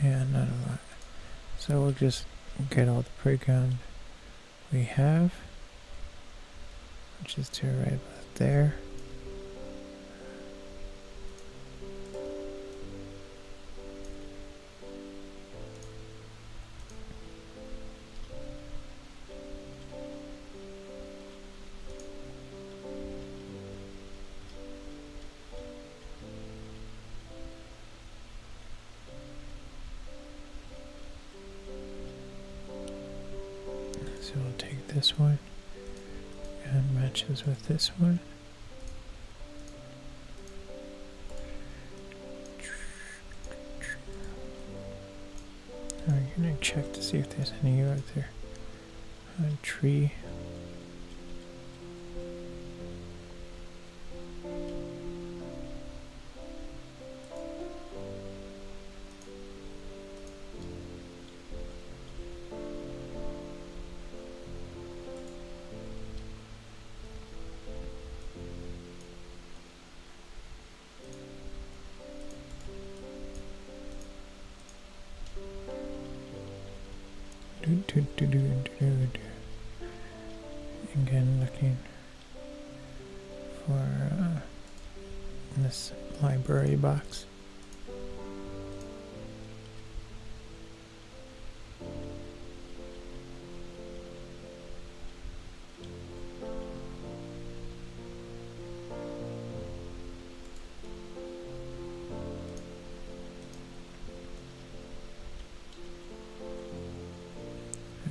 Yeah, not a lot. So we'll just get all the playground we have, which is to right about there. So we'll take this one and matches with this one. I'm gonna check to see if there's any out there. A tree. Again, looking for this library box.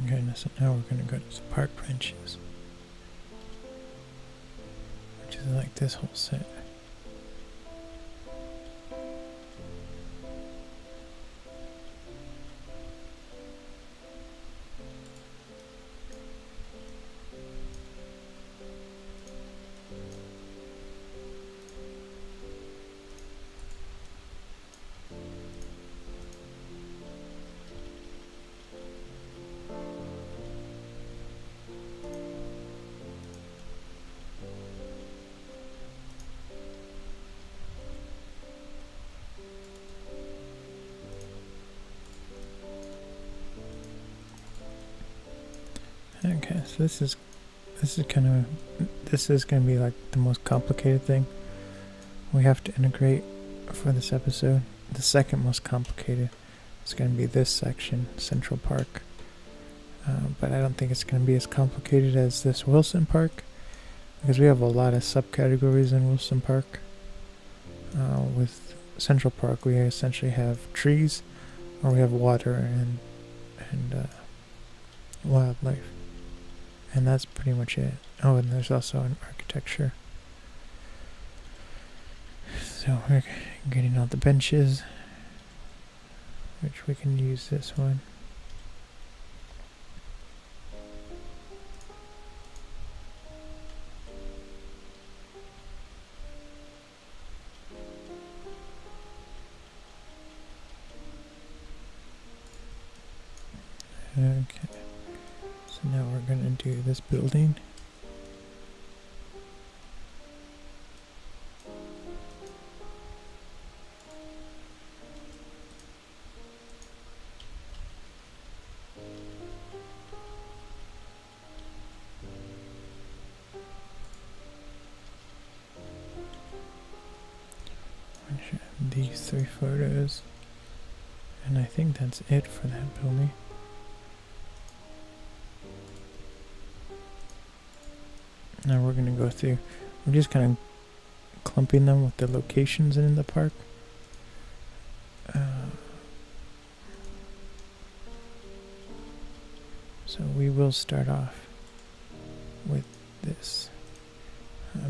Goodness, and now we're going to go to the park benches, which is like this whole set. Okay, so this is going to be like the most complicated thing we have to integrate for this episode. The second most complicated. It's going to be this section, Central Park. But I don't think it's going to be as complicated as this Wilson Park, because we have a lot of subcategories in Wilson Park. With Central Park, we essentially have trees, or we have water and wildlife, and that's pretty much it. Oh, and there's also an architecture. So we're getting all the benches, which we can use this one. Okay, so now we're going to do this building. These 3 photos, and I think that's it for that building. Now we're going to go through, we're just kind of clumping them with the locations in the park. So we will start off with this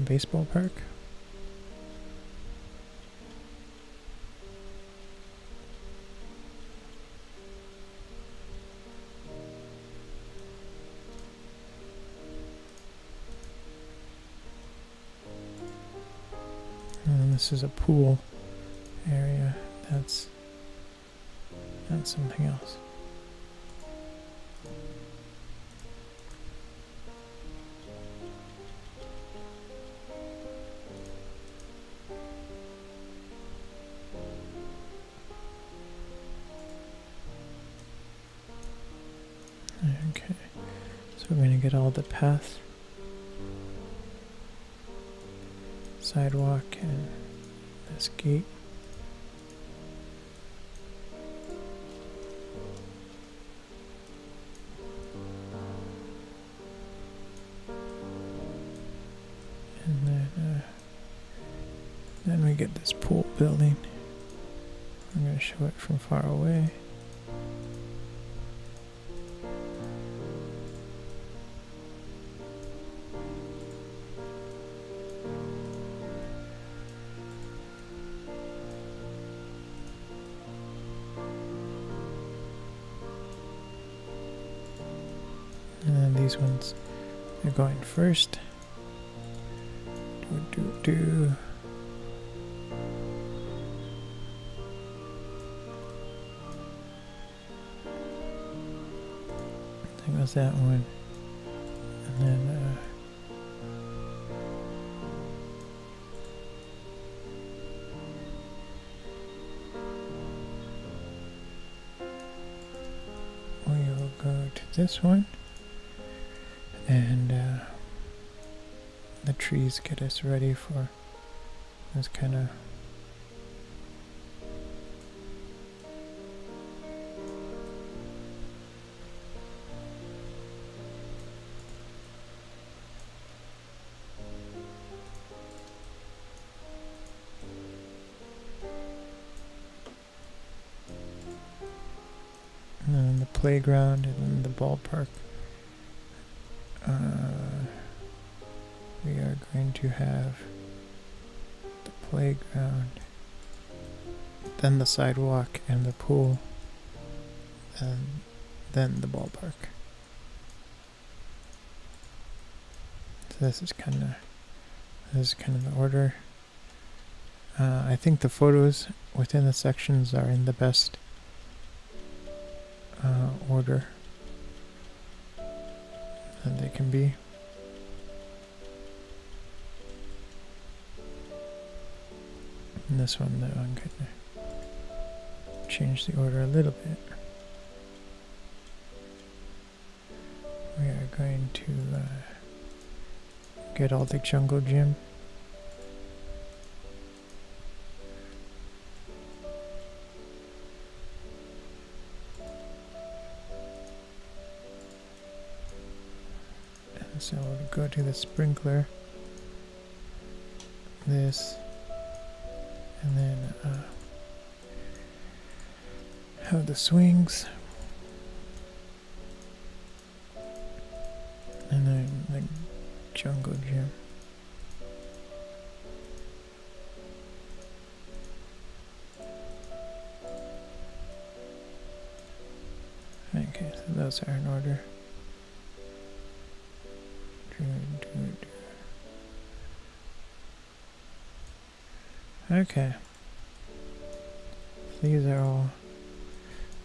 baseball park. And this is a pool area. That's something else. Okay, so we're going to get all the paths, sidewalk, and this gate. And then we get this pool building. I'm going to show it from far away. And then these ones are going first. Do. I think it was that one. And then we will go to this one. And the trees get us ready for this kind of and then the playground and then the ballpark. We are going to have the playground, then the sidewalk and the pool, and then the ballpark. So this is kind of the order. I think the photos within the sections are in the best order that they can be. And this one, though, I'm going to change the order a little bit. We are going to get all the jungle gym. So we'll go to the sprinkler, this, and then have the swings, and then the jungle gym. Okay, so those are in order. Okay. These are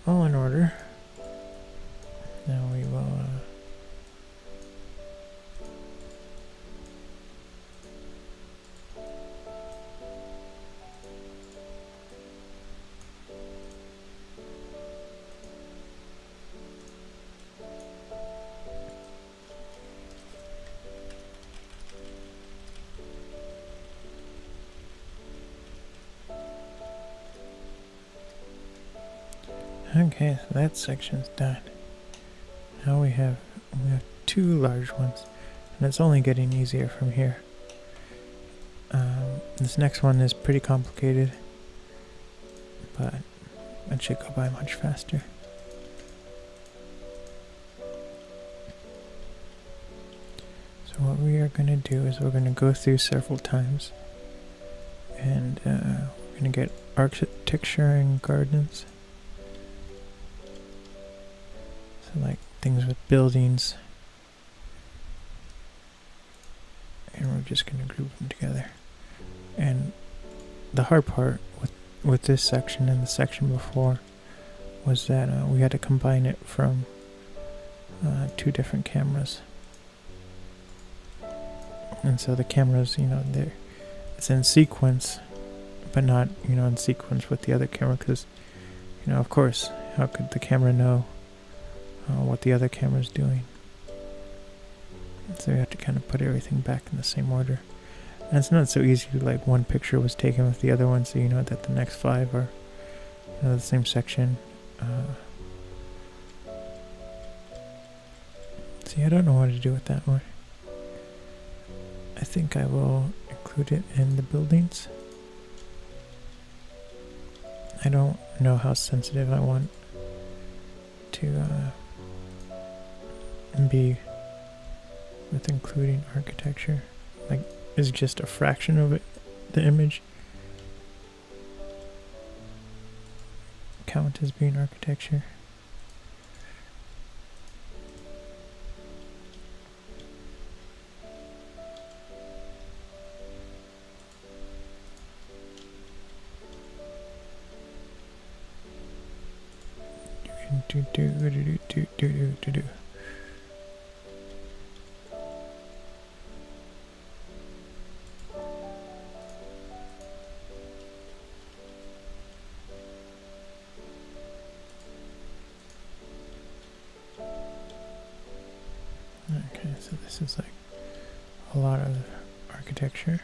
all in order. Now we will okay, so that section's done. Now we have two large ones, and it's only getting easier from here. This next one is pretty complicated, but it should go by much faster. So what we are going to do is we're going to go through several times, and we're going to get architecture and gardens. So like things with buildings, and we're just going to group them together. And the hard part with this section and the section before was that we had to combine it from two different cameras. And so the cameras, it's in sequence, but not, in sequence with the other camera, because, of course, how could the camera know what the other camera's doing? So you have to kind of put everything back in the same order. And it's not so easy to, like, one picture was taken with the other one, so you know that the next 5 are the same section. See, I don't know what to do with that one. I think I will include it in the buildings. I don't know how sensitive I want to be with including architecture. Like, is just a fraction of it, the image, count as being architecture. Do. Okay, so this is like a lot of architecture.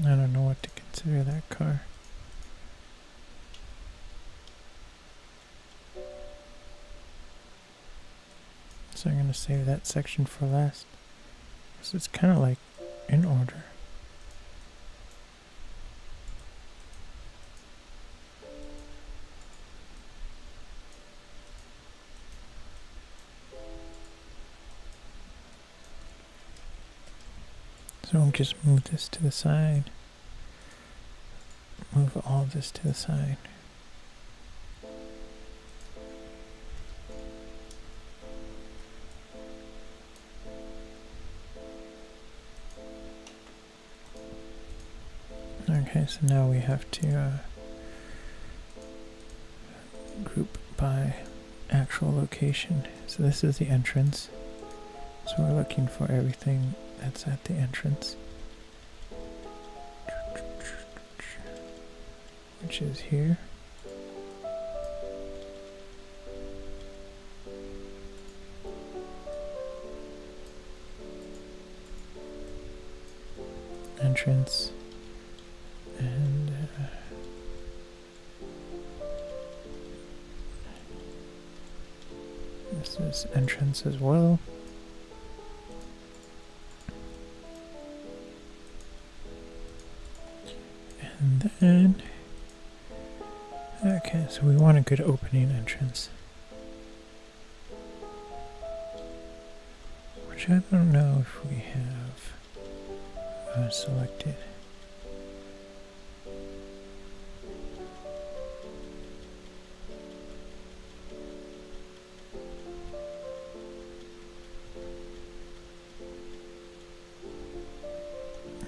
I don't know what to consider that car. So I'm going to save that section for last. So it's kind of like in order. So I'll just move this to the side. Move all this to the side. Okay, so now we have to group by actual location. So this is the entrance. So we're looking for everything that's at the entrance, which is here. Entrance, and this is entrance as well. And then, okay, so we want a good opening entrance, which I don't know if we have selected.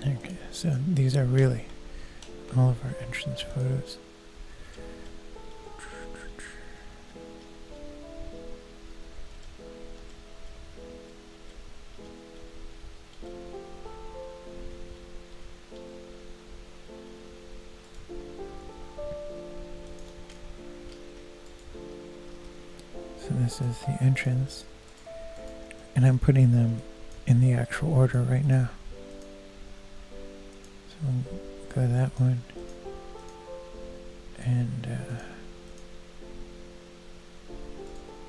Okay, so these are really all of our entrance photos. So this is the entrance, and I'm putting them in the actual order right now. So we'll go that one, and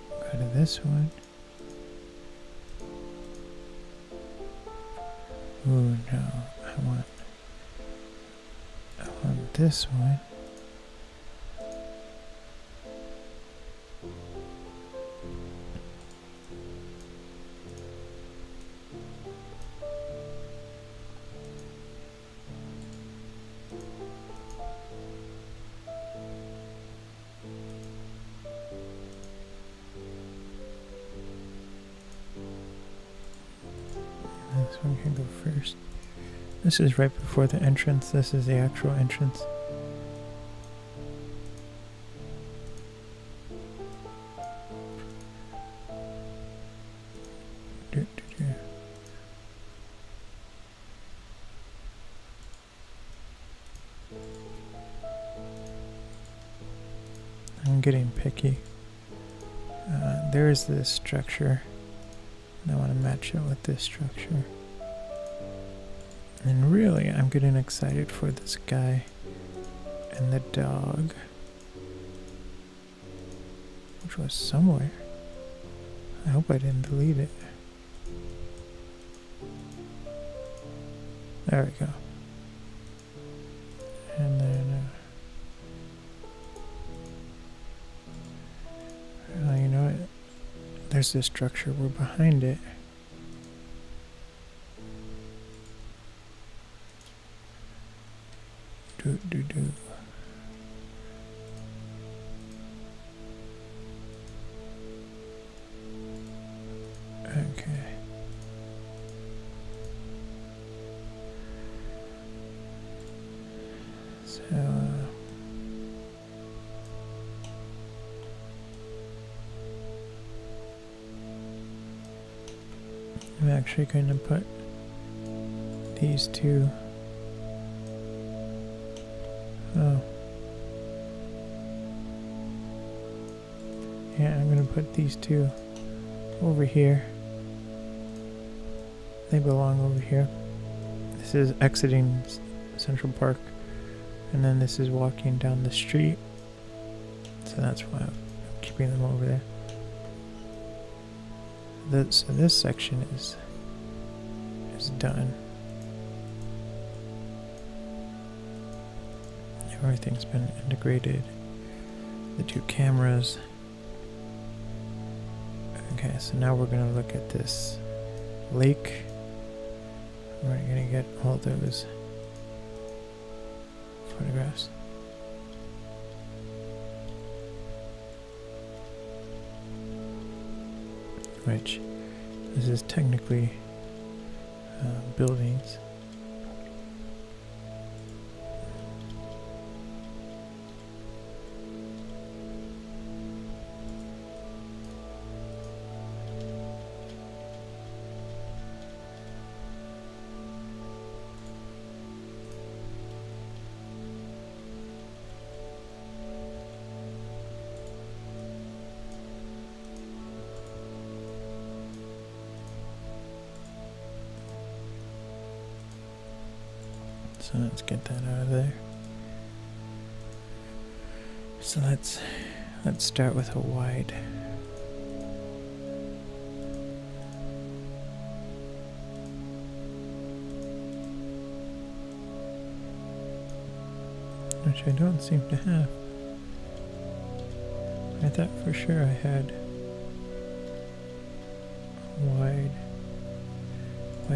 go to this one. Ooh, no, I want this one. This one can go first. This is right before the entrance. This is the actual entrance. I'm getting picky. There's this structure. I want to match it with this structure. And really, I'm getting excited for this guy and the dog, which was somewhere. I hope I didn't delete it. There we go. And then, you know what? There's this structure. We're behind it. Do. Okay. So, I'm actually going to put these two. Oh. Yeah, I'm going to put these two over here. They belong over here. This is exiting Central Park, and then this is walking down the street. So that's why I'm keeping them over there. So this section is done. Everything's been integrated. The two cameras. Okay, so now we're gonna look at this lake. We're gonna get all those photographs. Which, this is technically buildings. So let's get that out of there. So let's start with a wide. Which I don't seem to have. I thought for sure I had wide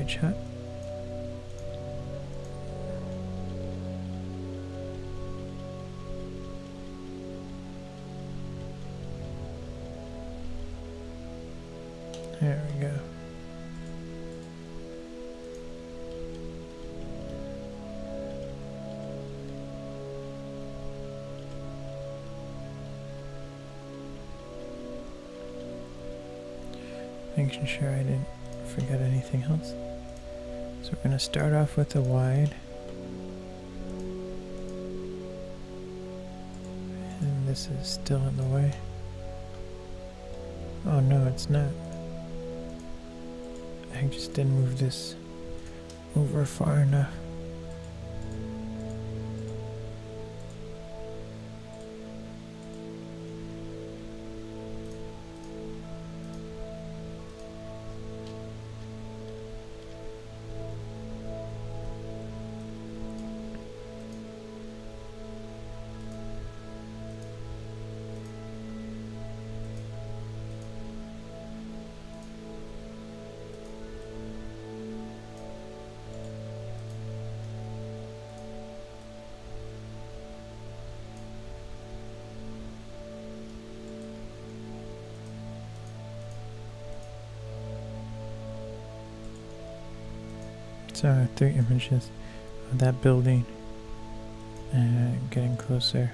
shot. There we go. Making sure I didn't forget anything else. So we're going to start off with the wide. And this is still in the way. Oh no, it's not. I just didn't move this over far enough. So 3 images of that building and getting closer.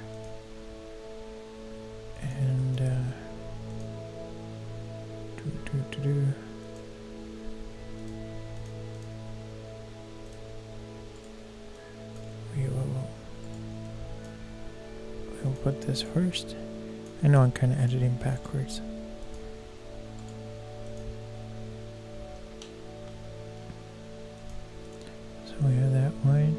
And we'll put this first. I know I'm kind of editing backwards. We have that one,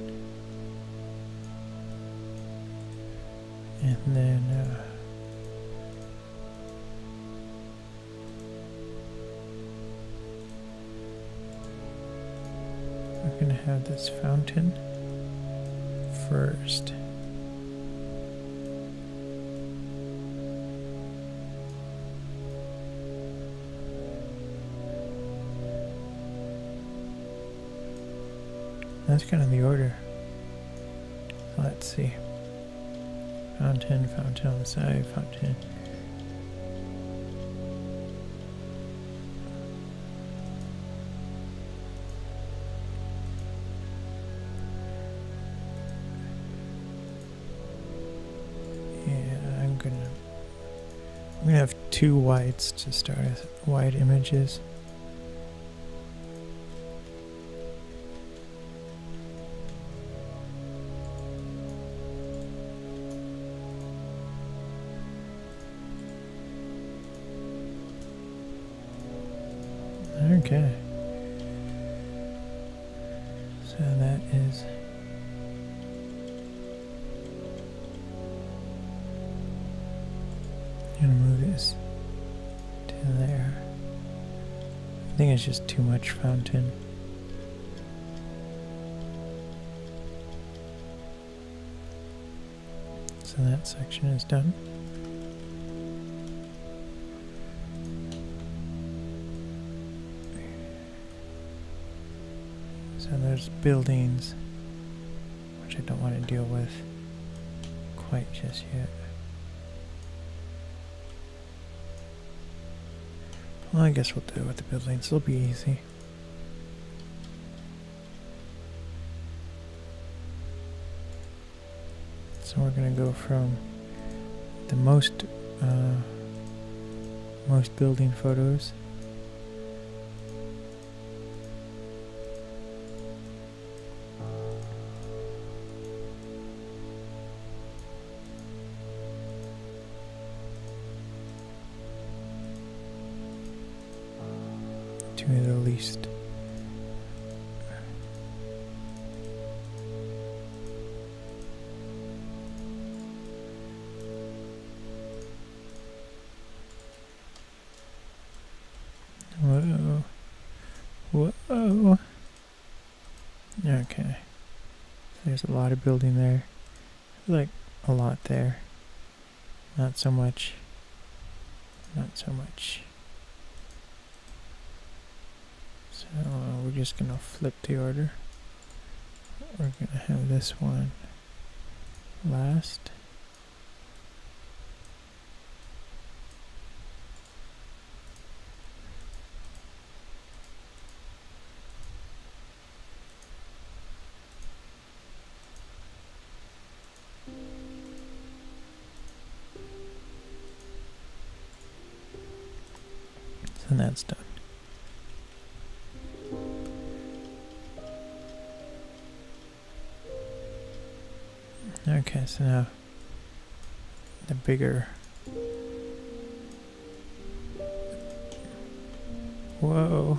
and then we're going to have this fountain first. That's kind of the order. So let's see. Fountain, fountain on the side, fountain. Yeah, I'm gonna have 2 wides to start with, wide images. Okay. So that is gonna move this to there. I think it's just too much fountain. So that section is done. So there's buildings, which I don't want to deal with quite just yet. Well, I guess we'll do it with the buildings. It'll be easy. So we're going to go from the most building photos. To the least. So There's a lot of building there. Like a lot there. Not so much. Not so much. So we're just gonna flip the order. We're gonna have this one last. And that's done. Okay, so now the bigger. Whoa.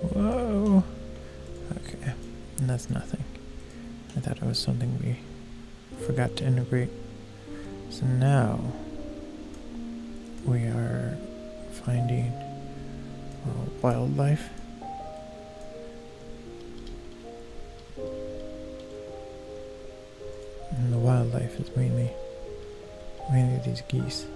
Whoa. Okay, and that's nothing. I thought it was something we forgot to integrate. So now we are finding wildlife. And the wildlife is mainly these geese.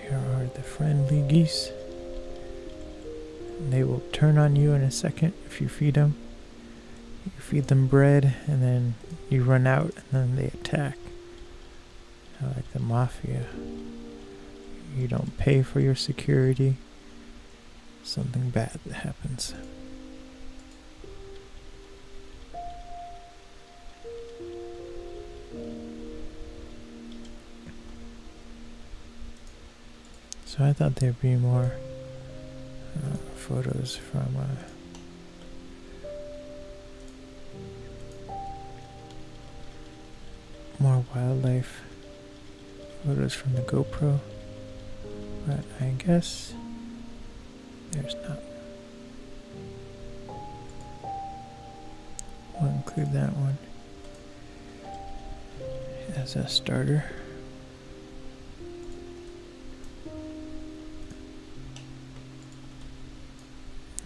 Here are the friendly geese. And they will turn on you in a second if you feed them. You feed them bread and then you run out and then they attack. Like the mafia. You don't pay for your security. Something bad happens. So I thought there'd be more photos from more wildlife photos from the GoPro, but I guess there's not. We'll include that one as a starter.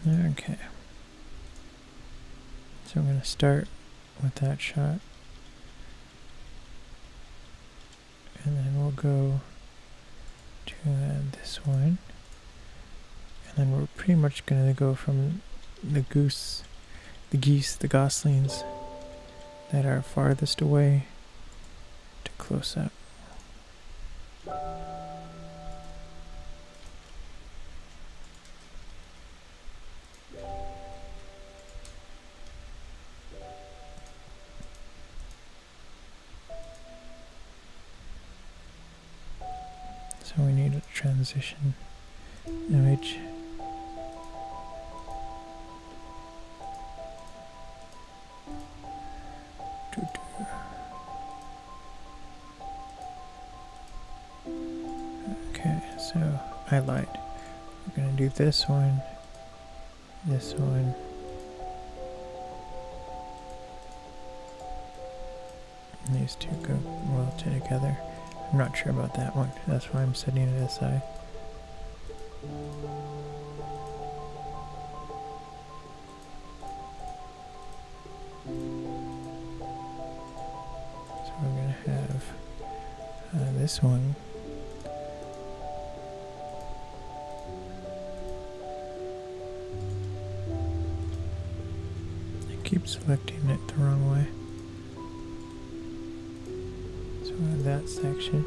Okay, so I'm going to start with that shot, and then we'll go to this one, and then we're pretty much going to go from the geese, the goslings that are farthest away to close up. So we need a transition image. Okay, so I lied. We're gonna do this one, and these two go well together. I'm not sure about that one. That's why I'm setting it aside. So we're going to have this one. I keep selecting it the wrong way. That section.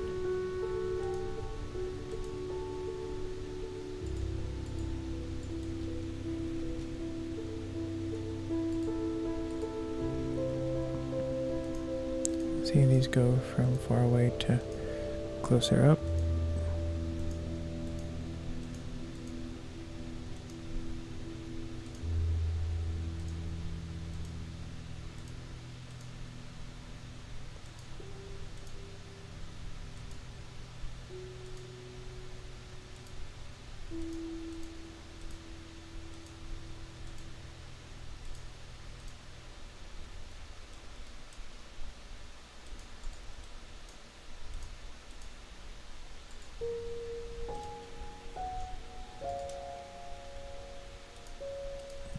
See, these go from far away to closer up.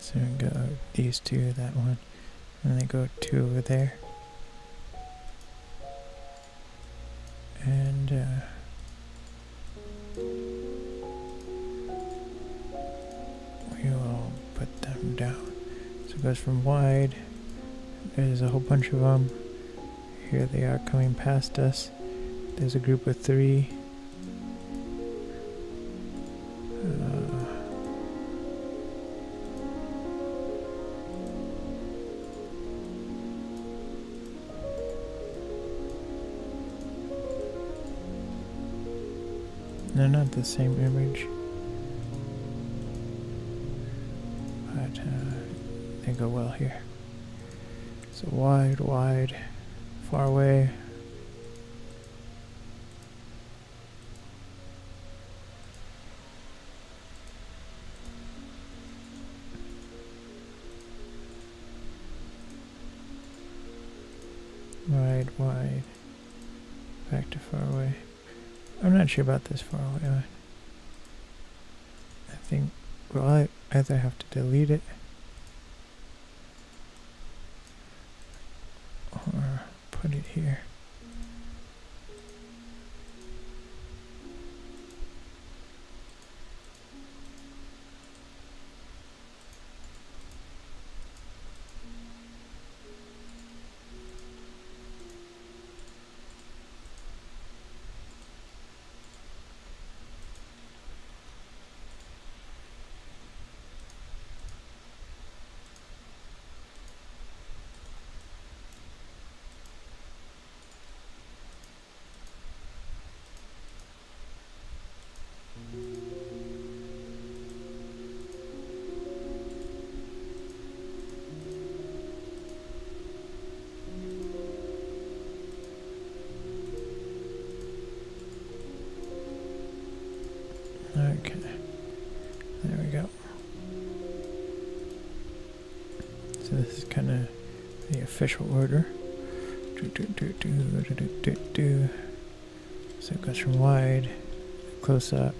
So we go these two, that one, and they go two over there. And we will put them down. So it goes from wide. There's a whole bunch of them. Here they are coming past us. There's a group of 3. They're not the same image, but they go well here. So wide, wide, far away. Wide, wide, back to far away. I'm not sure about this far away one. I think we'll either have to delete it or put it here. Okay, there we go. So this is kind of the official order. So it goes from wide, close up,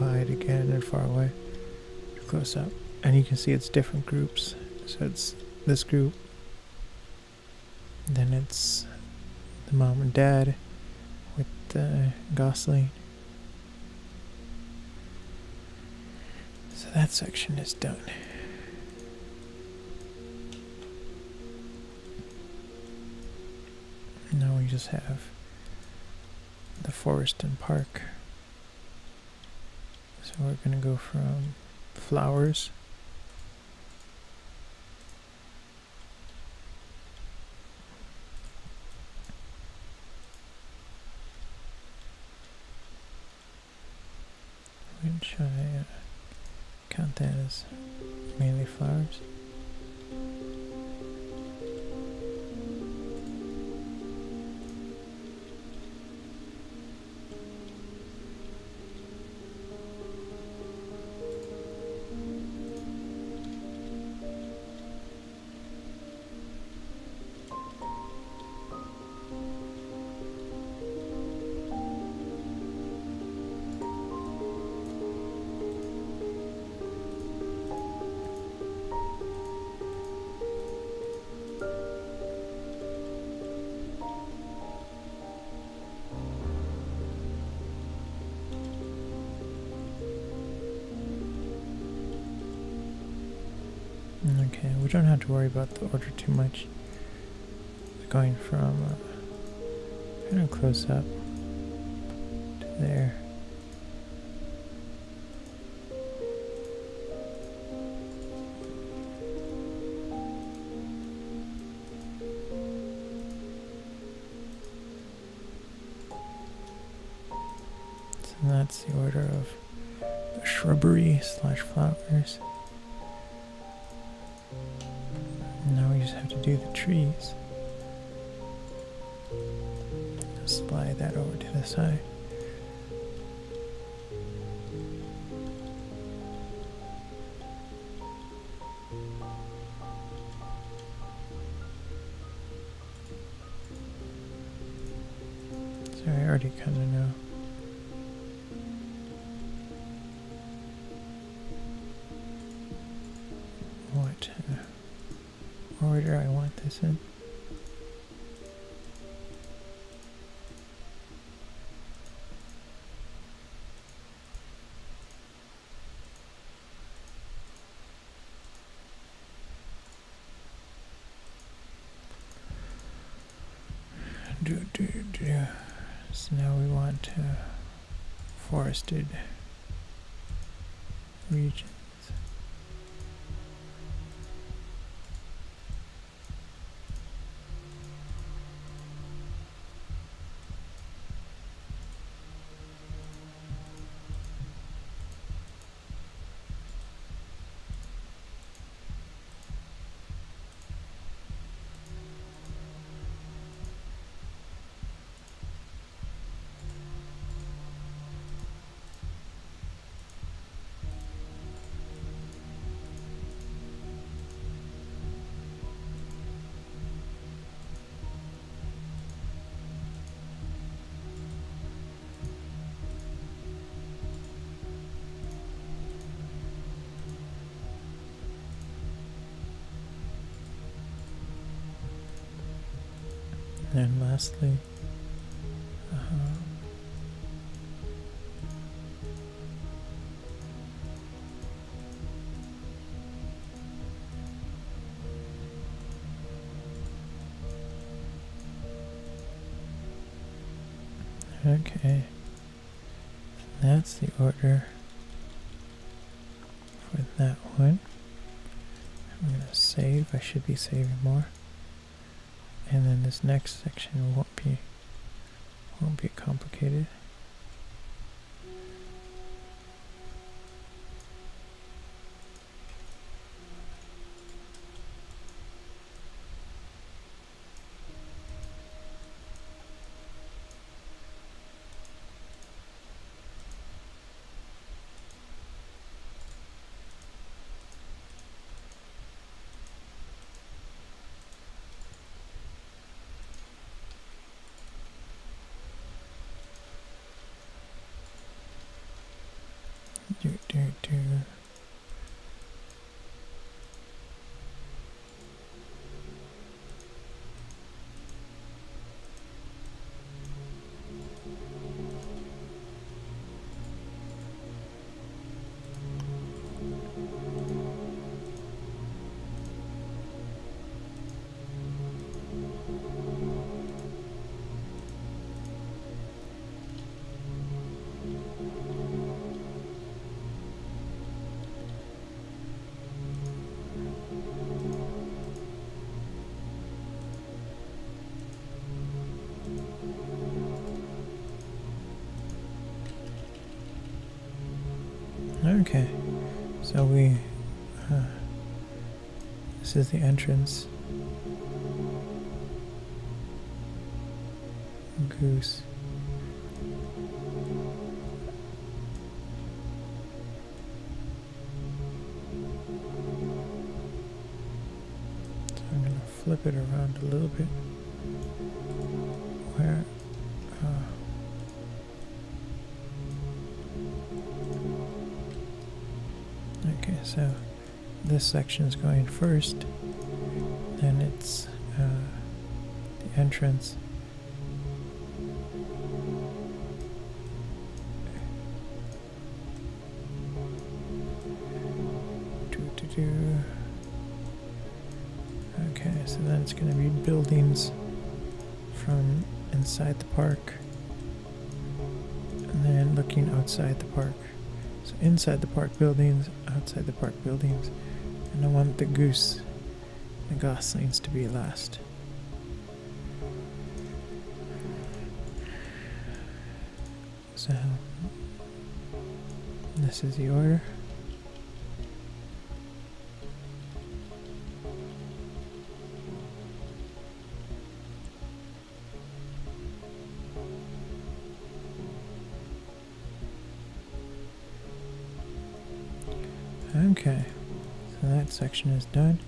wide again, and far away, close up. And you can see it's different groups. So it's this group, then it's the mom and dad with Gosling. So that section is done. Now we just have the forest and park. So we're going to go from flowers . Which I count that as mainly flowers. Okay, we don't have to worry about the order too much. Going from kind of close up to there. So that's the order of the shrubbery / flowers. Now we just have to do the trees. Slide that over to the side. So I already kind of know. this in. So now we want forested regions. And lastly, okay, that's the order for that one. I'm gonna save. I should be saving more. And then this next section won't be complicated. Okay, so this is the entrance. Goose. So I'm going to flip it around a little bit. Where? Okay, so this section is going first, then it's the entrance. Okay, so then it's going to be buildings from inside the park, and then looking outside the park. So inside the park buildings, outside the park buildings, and I want the goose, the goslings to be last. So this is the order. Okay, so that section is done.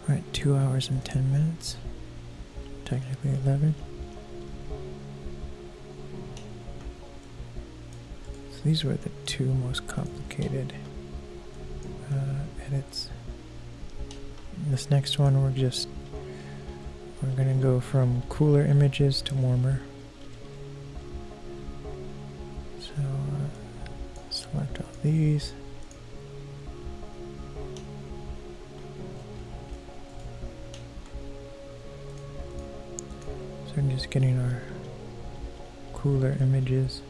We're at 2 hours and 10 minutes, technically 11. So these were the two most complicated edits. This next one we're gonna go from cooler images to warmer. So select all these. So I'm just getting our cooler images.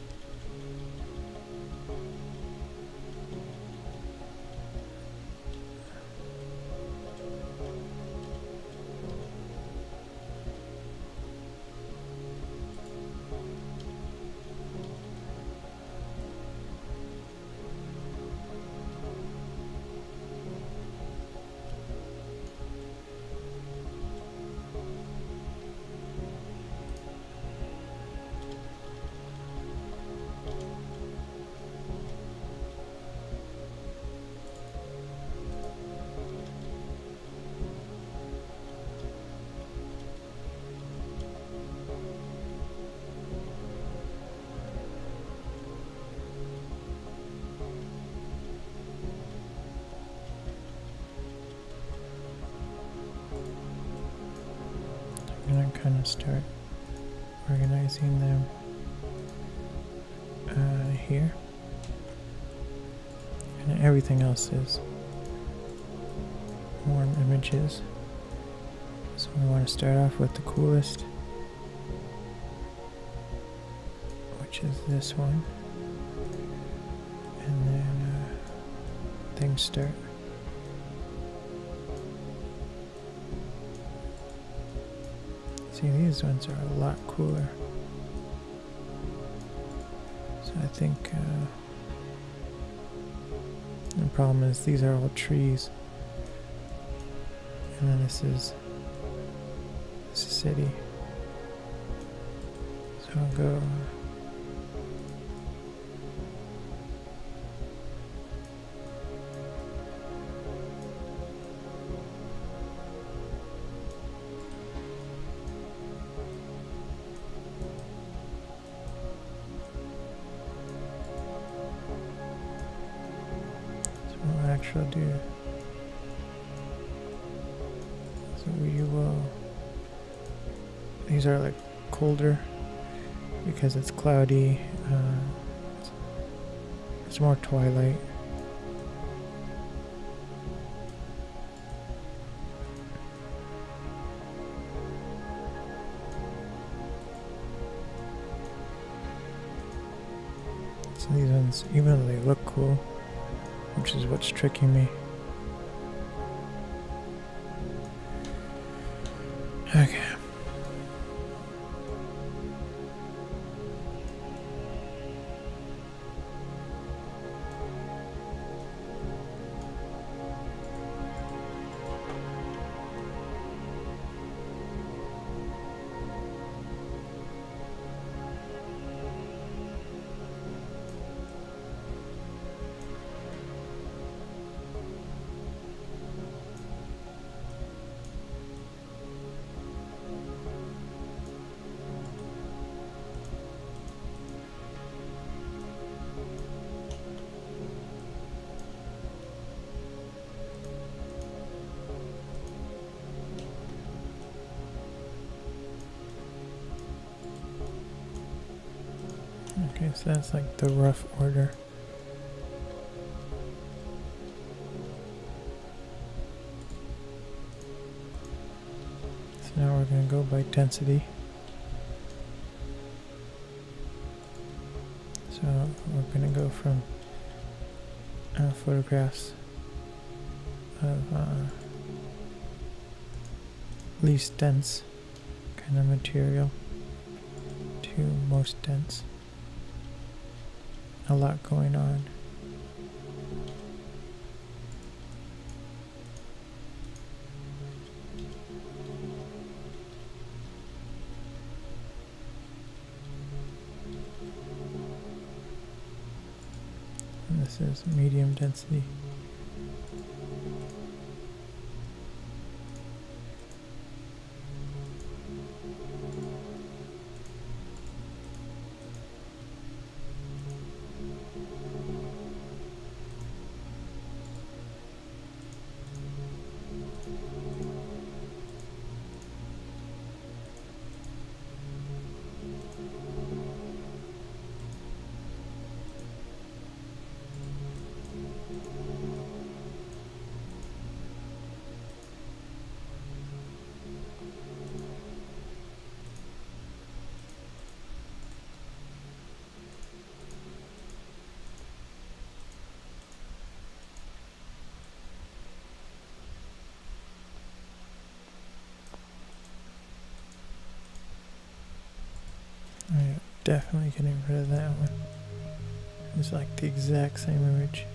I'm gonna kind of start organizing them here, and everything else is warm images. So we want to start off with the coolest, which is this one, and then things start. See, these ones are a lot cooler. So I think the problem is these are all trees, and then this is city. So I'll go. What we'll actually do is we will, these are like colder because it's cloudy, it's more twilight. So these ones, even though they look cool, which is what's tricking me. Okay. Okay, so that's like the rough order. So now we're going to go by density. So we're going to go from photographs of least dense kind of material to most dense. A lot going on. And this is medium density. definitely getting rid of that one. It's like the exact same image.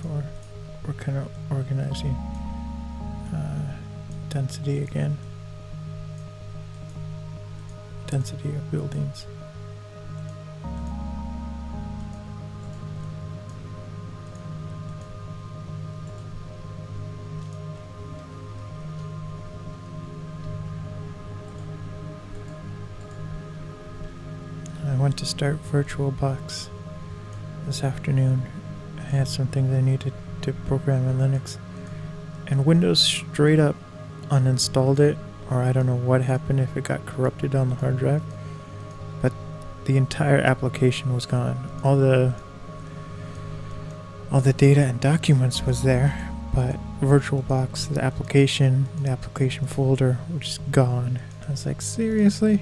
So we're kind of organizing density again. Density of buildings. I went to start VirtualBox this afternoon. I had some things I needed to program in Linux, and Windows straight up uninstalled it, or I don't know what happened, if it got corrupted on the hard drive, but the entire application was gone. All the data and documents was there, but VirtualBox, the application folder were just gone. I was like, seriously?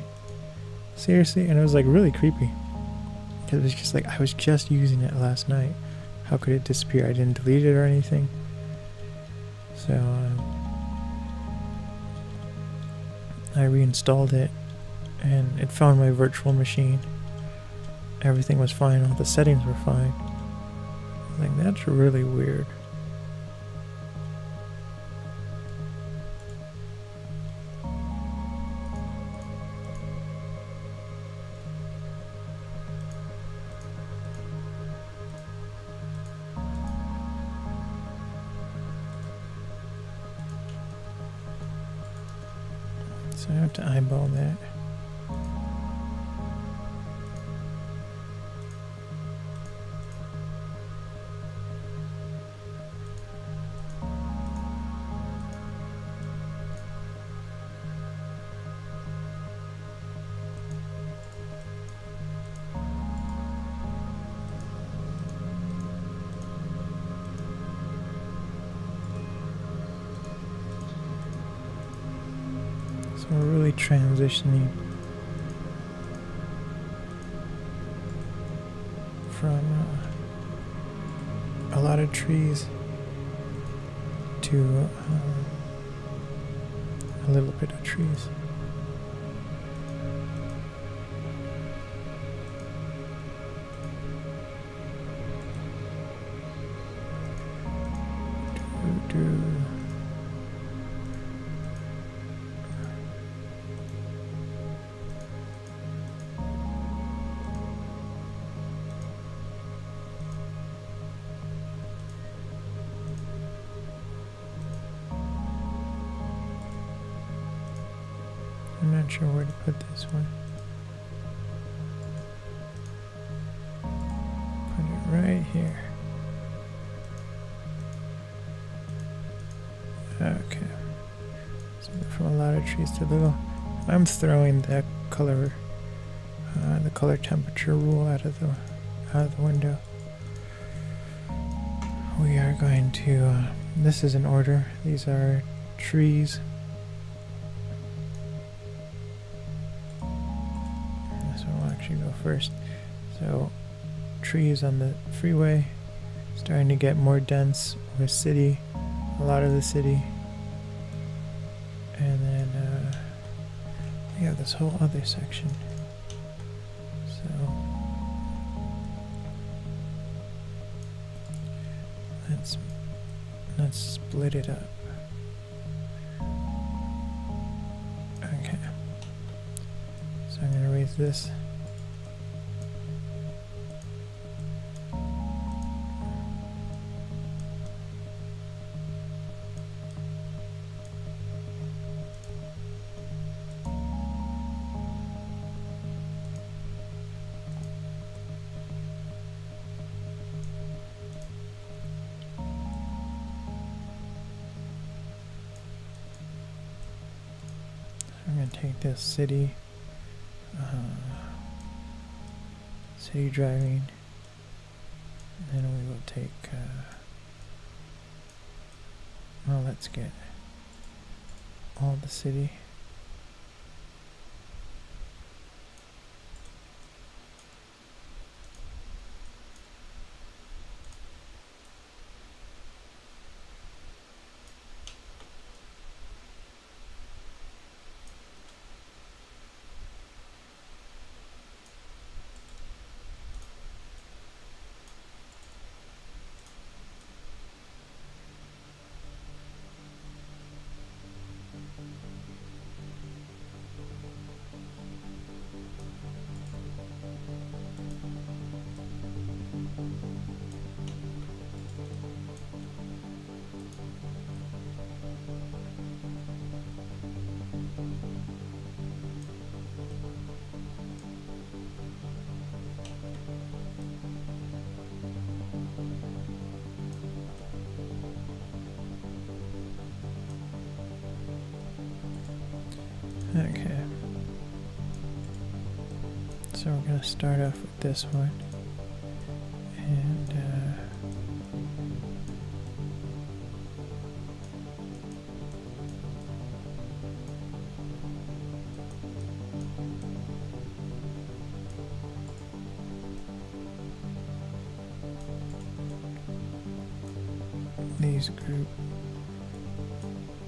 And it was like really creepy. It was just like, I was just using it last night. How could it disappear? I didn't delete it or anything. So I reinstalled it, and it found my virtual machine. Everything was fine. All the settings were fine. Like, that's really weird. So I have to eyeball that. So we're really transitioning from a lot of trees to a little bit of trees. I'm not sure where to put this one. Put it right here. Okay. So from a lot of trees to little. I'm throwing that color, the color temperature rule out of the window. We are going to. This is in order. These are trees. Go first. So trees on the freeway, starting to get more dense with city, a lot of the city, and then we have this whole other section. So let's split it up. Okay. So I'm gonna raise this. I'm gonna take this city driving, and then we will take well, let's get all the city. Okay. So we're gonna start off with this one, and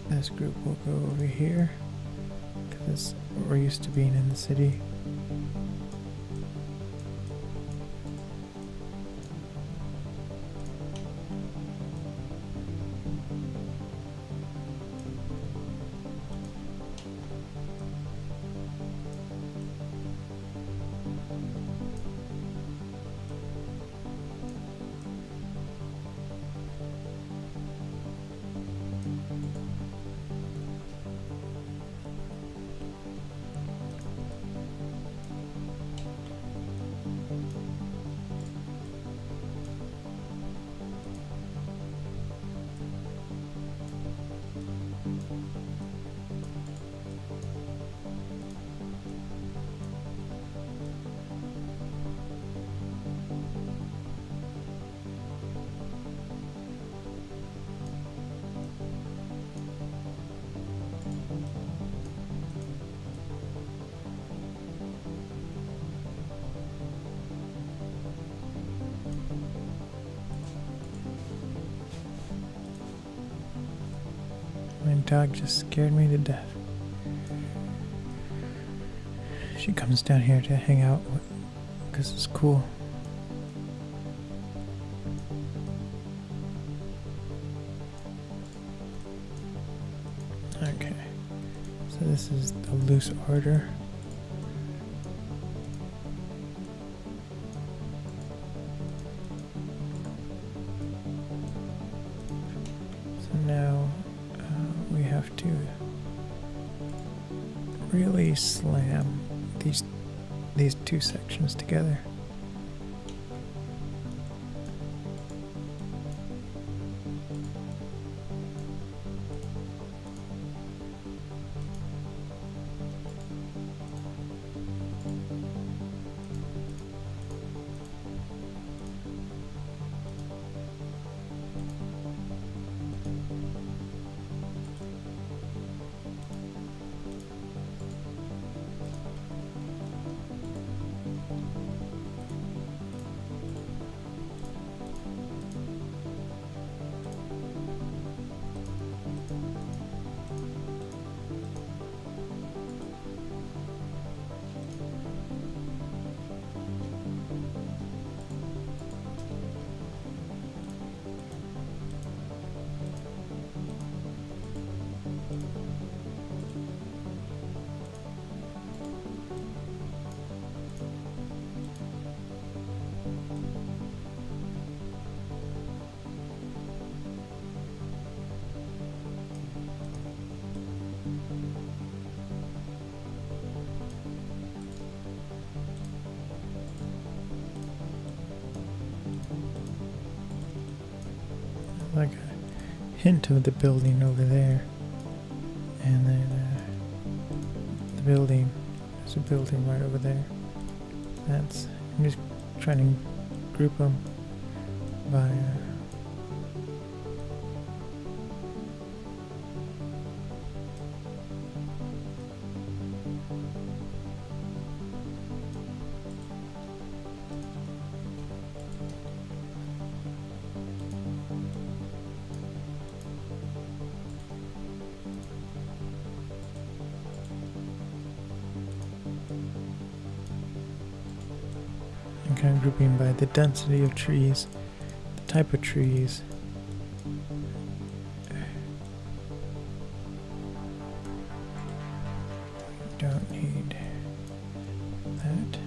this group will go over here, because we're used to being in the city. My dog just scared me to death. She comes down here to hang out because it's cool. Okay, so this is the loose order. So now we have to really slam these two sections together. like a hint of the building over there. And then the building, there's a building right over there. I'm just trying to group them by I'm kind of grouping by the density of trees, the type of trees. Don't need that.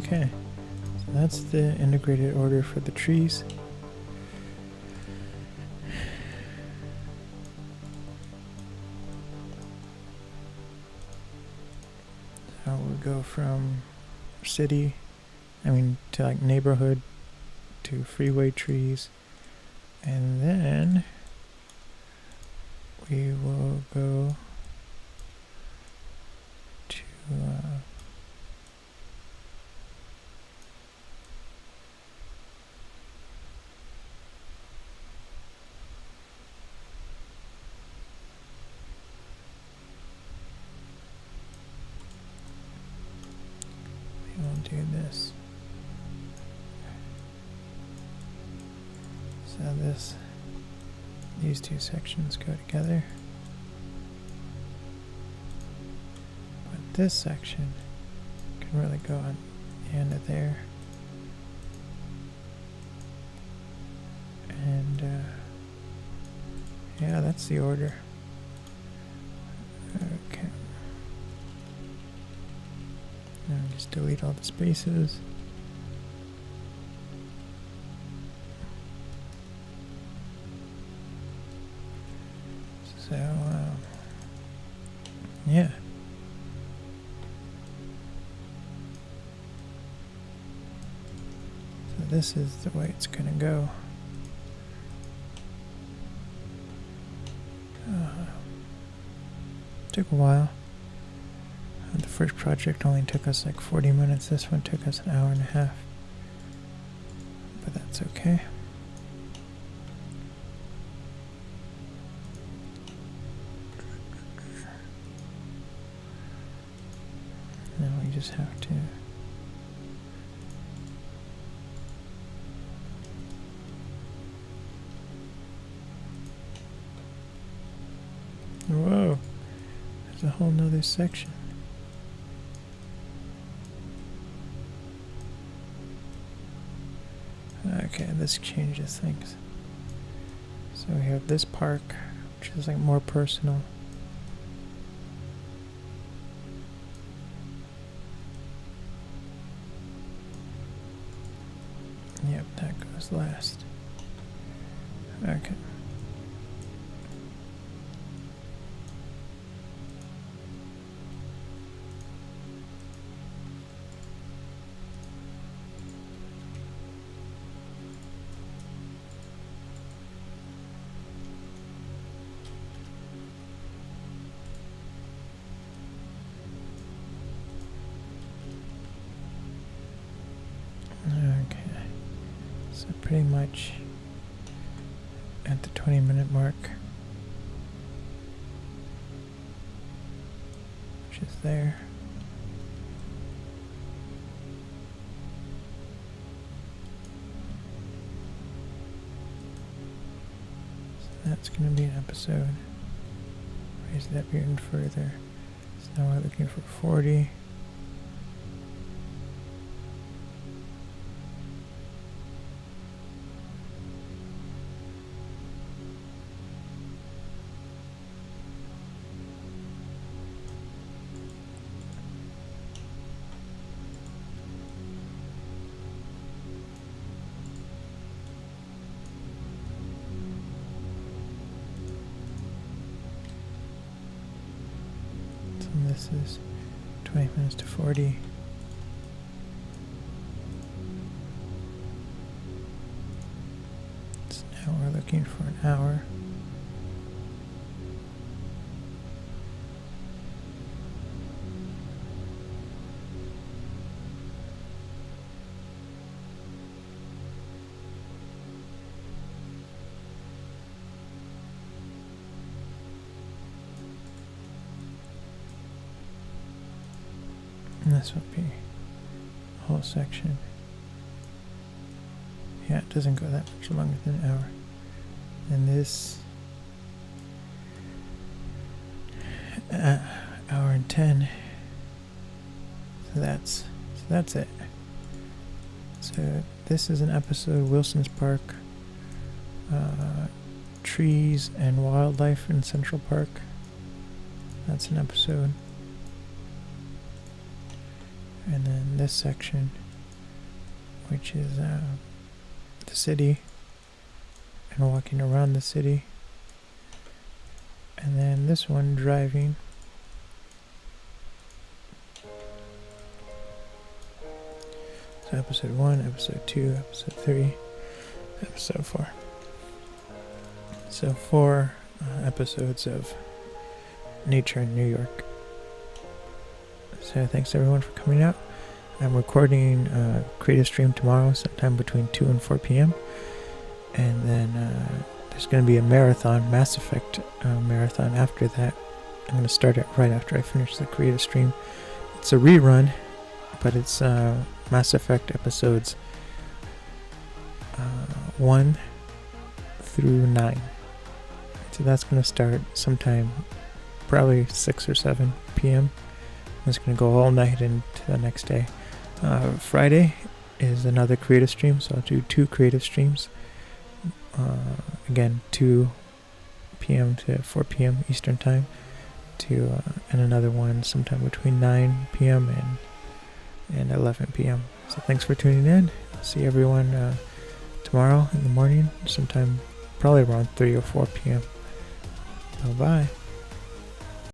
Okay, so that's the integrated order for the trees. So we'll go from city, to like neighborhood, to freeway trees, and then we will go to we will do this. So these two sections go together. But this section can really go on the end of there. And yeah, that's the order. Okay. Now just delete all the spaces. Yeah. So this is the way it's gonna go. Took a while. The first project only took us like 40 minutes. This one took us an hour and a half. But that's okay. Now we just have to whoa, there's a whole nother section. Okay, this changes things. So we have this park, which is like more personal. Yep, that goes last. Okay. Okay, so pretty much at the 20-minute mark, which is there. So that's going to be an episode. Raise it up even further. So now we're looking for 40. This is 20 minutes to 40. So now we're looking for an hour. And this would be a whole section. Yeah, it doesn't go that much longer than an hour. And this hour and 10. So that's it. So this is an episode, Wilson's Park, trees and wildlife in Central Park. That's an episode. And then this section, which is the city and walking around the city. And then this one, driving. So episode 1, episode 2, episode 3, episode 4. So 4 episodes of nature in New York. So thanks everyone for coming out. I'm recording a creative stream tomorrow sometime between 2 and 4 p.m. And then there's going to be a marathon, Mass Effect marathon after that. I'm going to start it right after I finish the creative stream. It's a rerun, but it's Mass Effect episodes 1 through 9. So that's going to start sometime probably 6 or 7 p.m. It's going to go all night into the next day. Friday is another creative stream, so I'll do 2 creative streams. Again, 2 p.m. to 4 p.m. Eastern Time, and another one sometime between 9 p.m. and 11 p.m. So thanks for tuning in. I'll see everyone tomorrow in the morning, sometime probably around 3 or 4 p.m. Bye-bye.